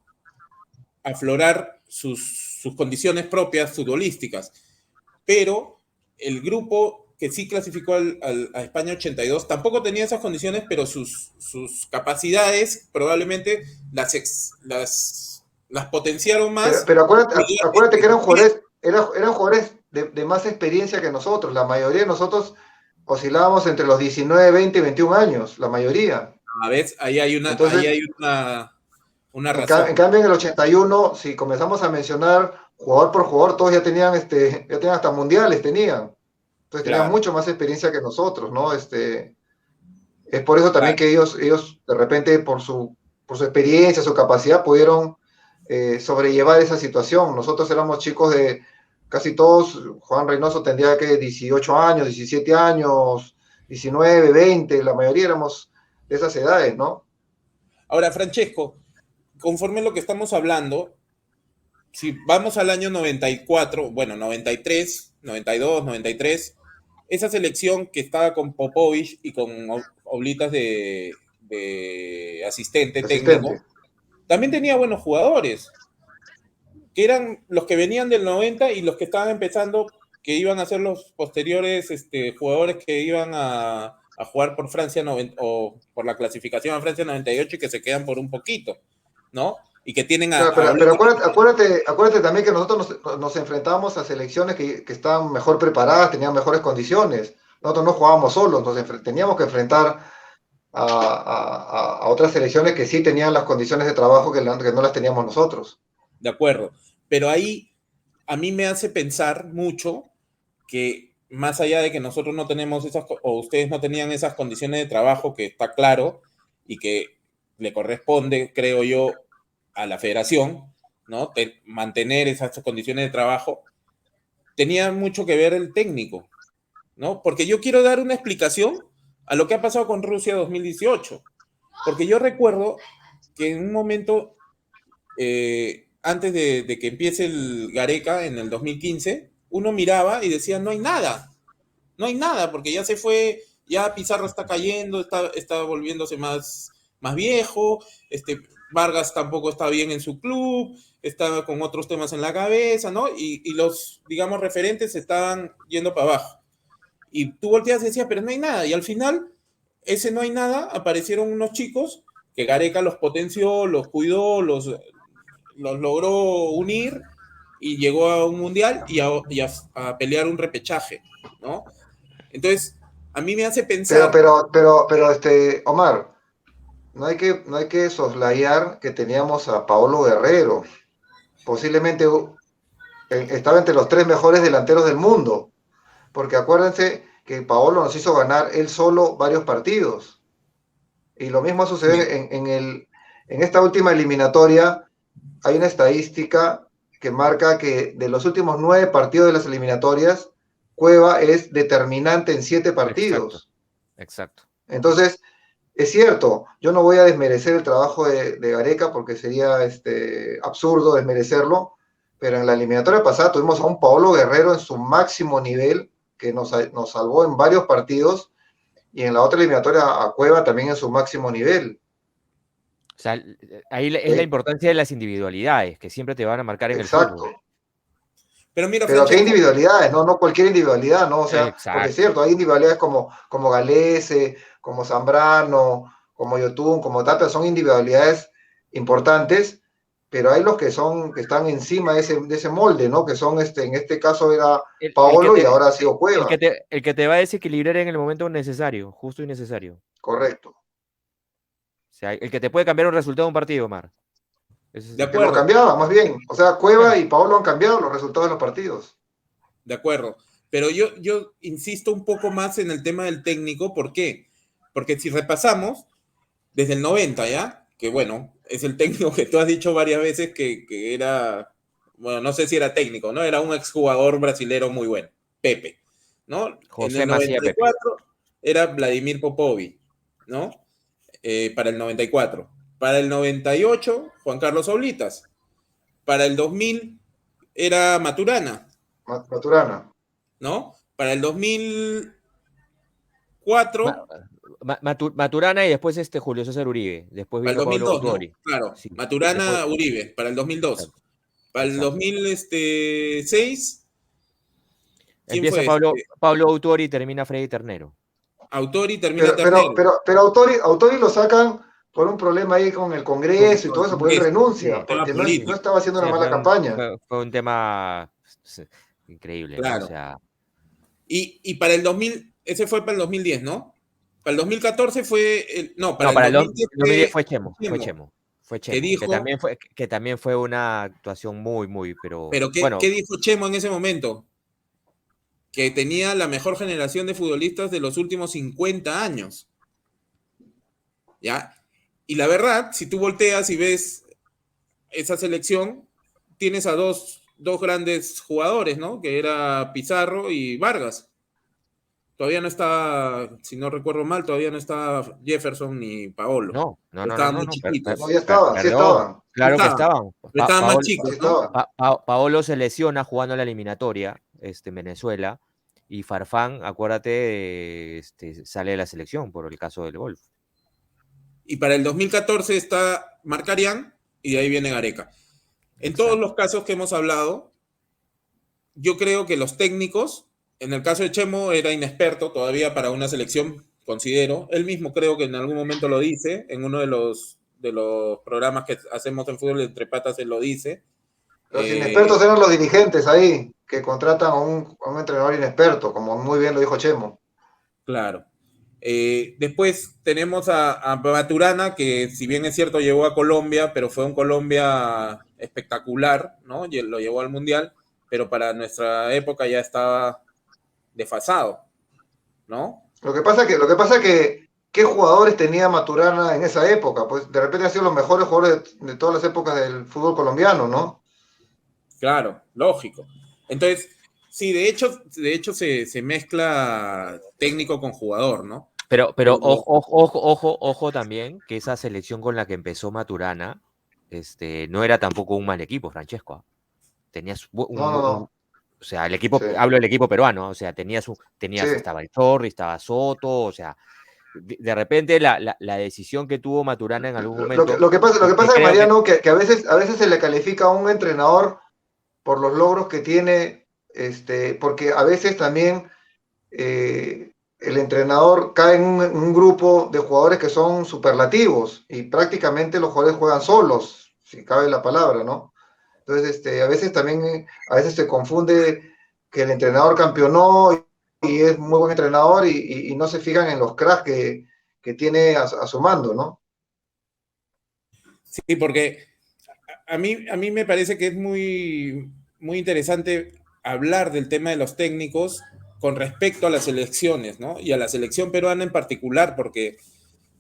aflorar sus condiciones propias futbolísticas. Pero el grupo que sí clasificó a España 82 tampoco tenía esas condiciones, pero sus capacidades probablemente las potenciaron más. Pero acuérdate que eran jugadores de más experiencia que nosotros. La mayoría de nosotros oscilábamos entre los 19, 20 y 21 años, la mayoría. A ver, ahí Entonces, hay una razón. en cambio, en el 81, si comenzamos a mencionar jugador por jugador, todos ya tenían hasta mundiales, tenían. Entonces tenían Claro, mucho más experiencia que nosotros, ¿no? Es por eso también claro. que ellos de repente, por su experiencia, su capacidad, pudieron sobrellevar esa situación. Nosotros éramos chicos de casi todos, Juan Reynoso tendría que 18 años, 17 años, 19, 20, la mayoría éramos de esas edades, ¿no? Ahora, Francesco, conforme a lo que estamos hablando, si vamos al año 94, bueno, 93, 92, 93, esa selección que estaba con Popovich y con Oblitas de asistente técnico, Asistente. también tenía buenos jugadores, que eran los que venían del 90 y los que estaban empezando, que iban a ser los posteriores jugadores que iban a jugar por Francia 90, o por la clasificación a Francia 98 y que se quedan por un poquito, ¿no? Y que tienen Claro, a pero acuérdate también que nosotros nos enfrentábamos a selecciones que estaban mejor preparadas, tenían mejores condiciones. Nosotros no jugábamos solos, teníamos que enfrentar a otras selecciones que sí tenían las condiciones de trabajo que no las teníamos nosotros. De acuerdo, pero ahí a mí me hace pensar mucho que más allá de que nosotros no tenemos o ustedes no tenían esas condiciones de trabajo, que está claro y que le corresponde, creo yo, a la federación, ¿no? Mantener esas condiciones de trabajo, tenía mucho que ver el técnico, ¿no? Porque yo quiero dar una explicación a lo que ha pasado con Rusia 2018, porque yo recuerdo que en un momento antes de que empiece el Gareca en el 2015, uno miraba y decía, no hay nada, porque ya se fue, ya Pizarro está cayendo, está volviéndose más viejo, Vargas tampoco está bien en su club, estaba con otros temas en la cabeza, ¿no? Y los, digamos, referentes estaban yendo para abajo. Y tú volteas y decías, pero no hay nada. Y al final, ese no hay nada, aparecieron unos chicos que Gareca los potenció, los cuidó, los logró unir y llegó a un mundial y a pelear un repechaje, ¿no? Entonces, a mí me hace pensar... Omar, no hay que soslayar que teníamos a Paolo Guerrero. Posiblemente estaba entre los 3 mejores delanteros del mundo. Porque acuérdense que Paolo nos hizo ganar él solo varios partidos. Y lo mismo sucedió en esta última eliminatoria. Hay una estadística que marca que de los últimos 9 partidos de las eliminatorias, Cueva es determinante en 7 partidos. Exacto. Entonces, es cierto, yo no voy a desmerecer el trabajo de Gareca porque sería absurdo desmerecerlo, pero en la eliminatoria pasada tuvimos a un Paolo Guerrero en su máximo nivel, que nos salvó en varios partidos, y en la otra eliminatoria a Cueva también en su máximo nivel. O sea, ahí es la importancia de las individualidades, que siempre te van a marcar en el fútbol. Pero mira, pero qué individualidades, no cualquier individualidad, ¿no? O sea, exacto. Porque es cierto, hay individualidades como Galese, como Zambrano, como Yotun, como Tapia, son individualidades importantes, pero hay los que están encima de ese molde, ¿no? Que son, en este caso era Paolo y ahora ha sido Cueva. El que te va a desequilibrar en el momento necesario, justo y necesario. Correcto. O sea, el que te puede cambiar un resultado de un partido, Omar. De acuerdo. Que lo cambiaba, más bien. O sea, Cueva y Paolo han cambiado los resultados de los partidos. De acuerdo. Pero yo insisto un poco más en el tema del técnico. ¿Por qué? Porque si repasamos, desde el 90 ya, que bueno, es el técnico que tú has dicho varias veces que era, bueno, no sé si era técnico, ¿no? Era un exjugador brasilero muy bueno, Pepe, ¿no? José en el 94 era Vladimir Popovic, ¿no? Para el 94. Para el 98, Juan Carlos Oblitas. Para el 2000 era Maturana. ¿No? Para el 2004... Maturana y después Julio César Uribe. Después vino para el 2002, ¿no? Claro. Sí. Maturana, después, Uribe, para el 2002. Exacto. Para el 2006... Empieza Pablo Autori y termina Freddy Ternero. Autori termina Ternero. Pero Autori lo sacan por un problema ahí con el Congreso y todo eso, porque él renuncia, porque no estaba haciendo una mala campaña. Fue un tema increíble. Claro. ¿No? O sea... y para el 2000, ese fue para el 2010, ¿no? Para el 2014 fue... para el 2010 fue Chemo. Fue Chemo. ¿Qué dijo? Que también fue una actuación muy, pero... Pero ¿qué dijo Chemo en ese momento? Que tenía la mejor generación de futbolistas de los últimos 50 años. ¿Ya? Y la verdad, si tú volteas y ves esa selección, tienes a dos grandes jugadores, ¿no? Que era Pizarro y Vargas. Todavía no estaba, si no recuerdo mal, todavía no estaba Jefferson ni Paolo. No. Estaban muy chiquitos. No, ya estaban, sí estaban. Claro que estaban. Estaban más chicos, ¿no? Paolo se lesiona jugando la eliminatoria en Venezuela y Farfán, acuérdate, sale de la selección por el caso del golf. Y para el 2014 está Marcarián y de ahí viene Gareca. En todos los casos que hemos hablado, yo creo que los técnicos, en el caso de Chemo era inexperto todavía para una selección, considero. Él mismo creo que en algún momento lo dice, en uno de los programas que hacemos en Fútbol Entre Patas, él lo dice. Los inexpertos eran los dirigentes ahí, que contratan a un entrenador inexperto, como muy bien lo dijo Chemo. Claro. Después tenemos a Maturana, que si bien es cierto llegó a Colombia, pero fue un Colombia espectacular, ¿no? Lo llevó al Mundial, pero para nuestra época ya estaba desfasado, ¿no? Lo que pasa que ¿qué jugadores tenía Maturana en esa época? Pues de repente han sido los mejores jugadores de todas las épocas del fútbol colombiano, ¿no? Claro, lógico. Entonces, sí, de hecho se mezcla técnico con jugador, ¿no? Pero ojo también que esa selección con la que empezó Maturana, no era tampoco un mal equipo, Francesco. Tenías no. O sea, el equipo, hablo del equipo peruano, o sea, estaba el Torri, estaba Soto, o sea, de repente la decisión que tuvo Maturana en algún momento... Lo que pasa es, Mariano, que a veces se le califica a un entrenador por los logros que tiene, porque a veces también el entrenador cae en un grupo de jugadores que son superlativos y prácticamente los jugadores juegan solos, si cabe la palabra, ¿no? Entonces, a veces también, a veces se confunde que el entrenador campeonó y es muy buen entrenador y no se fijan en los cracks que tiene a su mando, ¿no? Sí, porque a mí me parece que es muy, muy interesante hablar del tema de los técnicos con respecto a las elecciones, ¿no? Y a la selección peruana en particular, porque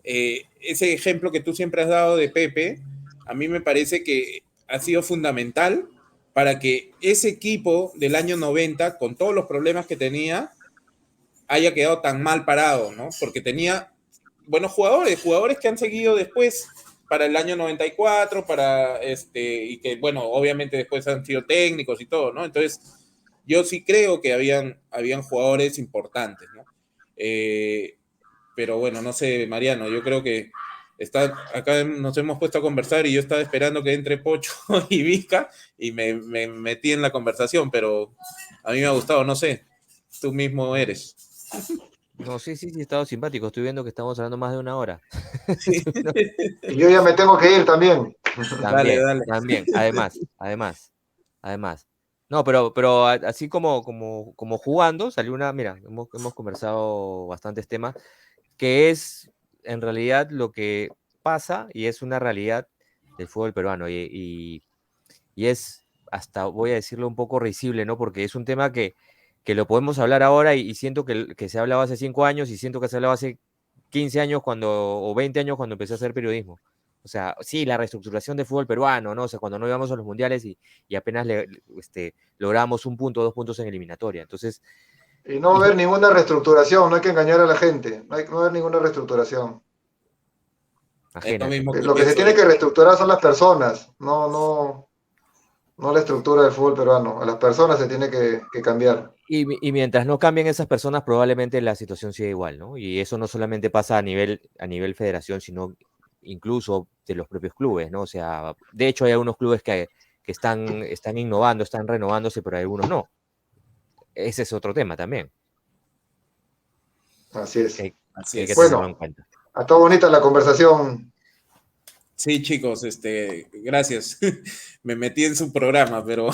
ese ejemplo que tú siempre has dado de Pepe, a mí me parece que ha sido fundamental para que ese equipo del año 90, con todos los problemas que tenía, haya quedado tan mal parado, ¿no? Porque tenía buenos jugadores, jugadores que han seguido después para el año 94, y que, bueno, obviamente después han sido técnicos y todo, ¿no? Entonces, yo sí creo que habían jugadores importantes, ¿no? Pero bueno, no sé, Mariano, yo creo que acá nos hemos puesto a conversar y yo estaba esperando que entre Pocho y Vizca y me metí en la conversación, pero a mí me ha gustado, no sé, tú mismo eres. No, sí, he estado simpático. Estoy viendo que estamos hablando más de una hora. Sí. Y yo ya me tengo que ir también. También, Dale. también. Además. No, pero así como jugando, salió mira, hemos conversado bastantes temas, que es en realidad lo que pasa y es una realidad del fútbol peruano. Y es, hasta voy a decirlo un poco risible, ¿no? Porque es un tema que lo podemos hablar ahora y siento que se hablaba hace 5 años y siento que se hablaba hace 15 años o 20 años cuando empecé a hacer periodismo. O sea, sí, la reestructuración del fútbol peruano, ¿no? O sea, cuando no íbamos a los mundiales y apenas logramos 1 punto, 2 puntos en eliminatoria. Entonces, Y no va a haber ninguna reestructuración, no hay que engañar a la gente, no va a haber ninguna reestructuración. Es lo imagínate. mismo que Lo que se pienso tiene yo. que reestructurar son las personas, no la estructura del fútbol peruano. A las personas se tiene que cambiar. Y mientras no cambien esas personas, probablemente la situación siga igual, ¿no? Y eso no solamente pasa a nivel federación, sino incluso de los propios clubes, ¿no? O sea, de hecho hay algunos clubes que están innovando, están renovándose, pero algunos no. Ese es otro tema también, Así es. Así hay que es. tenerlo en Bueno, cuenta. ha estado bonita la conversación. Sí, chicos, gracias. Me metí en su programa, pero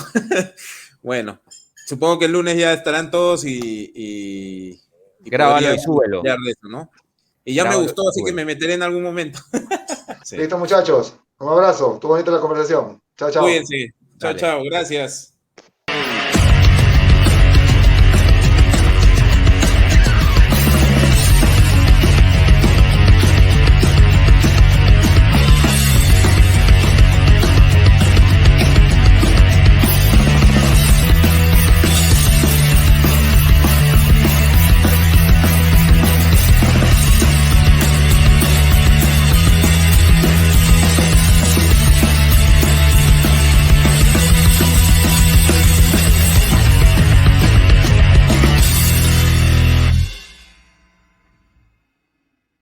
bueno, supongo que el lunes ya estarán todos y Grábalo podrían y súbelo. hablar de eso, ¿no? Y ya me Grábalo gustó, y así que súbelo. me meteré en algún momento. Sí. Listo, muchachos. Un abrazo. Estuvo bonita la conversación. Chao, chao. Cuídense. Chao, Dale. chao. Gracias.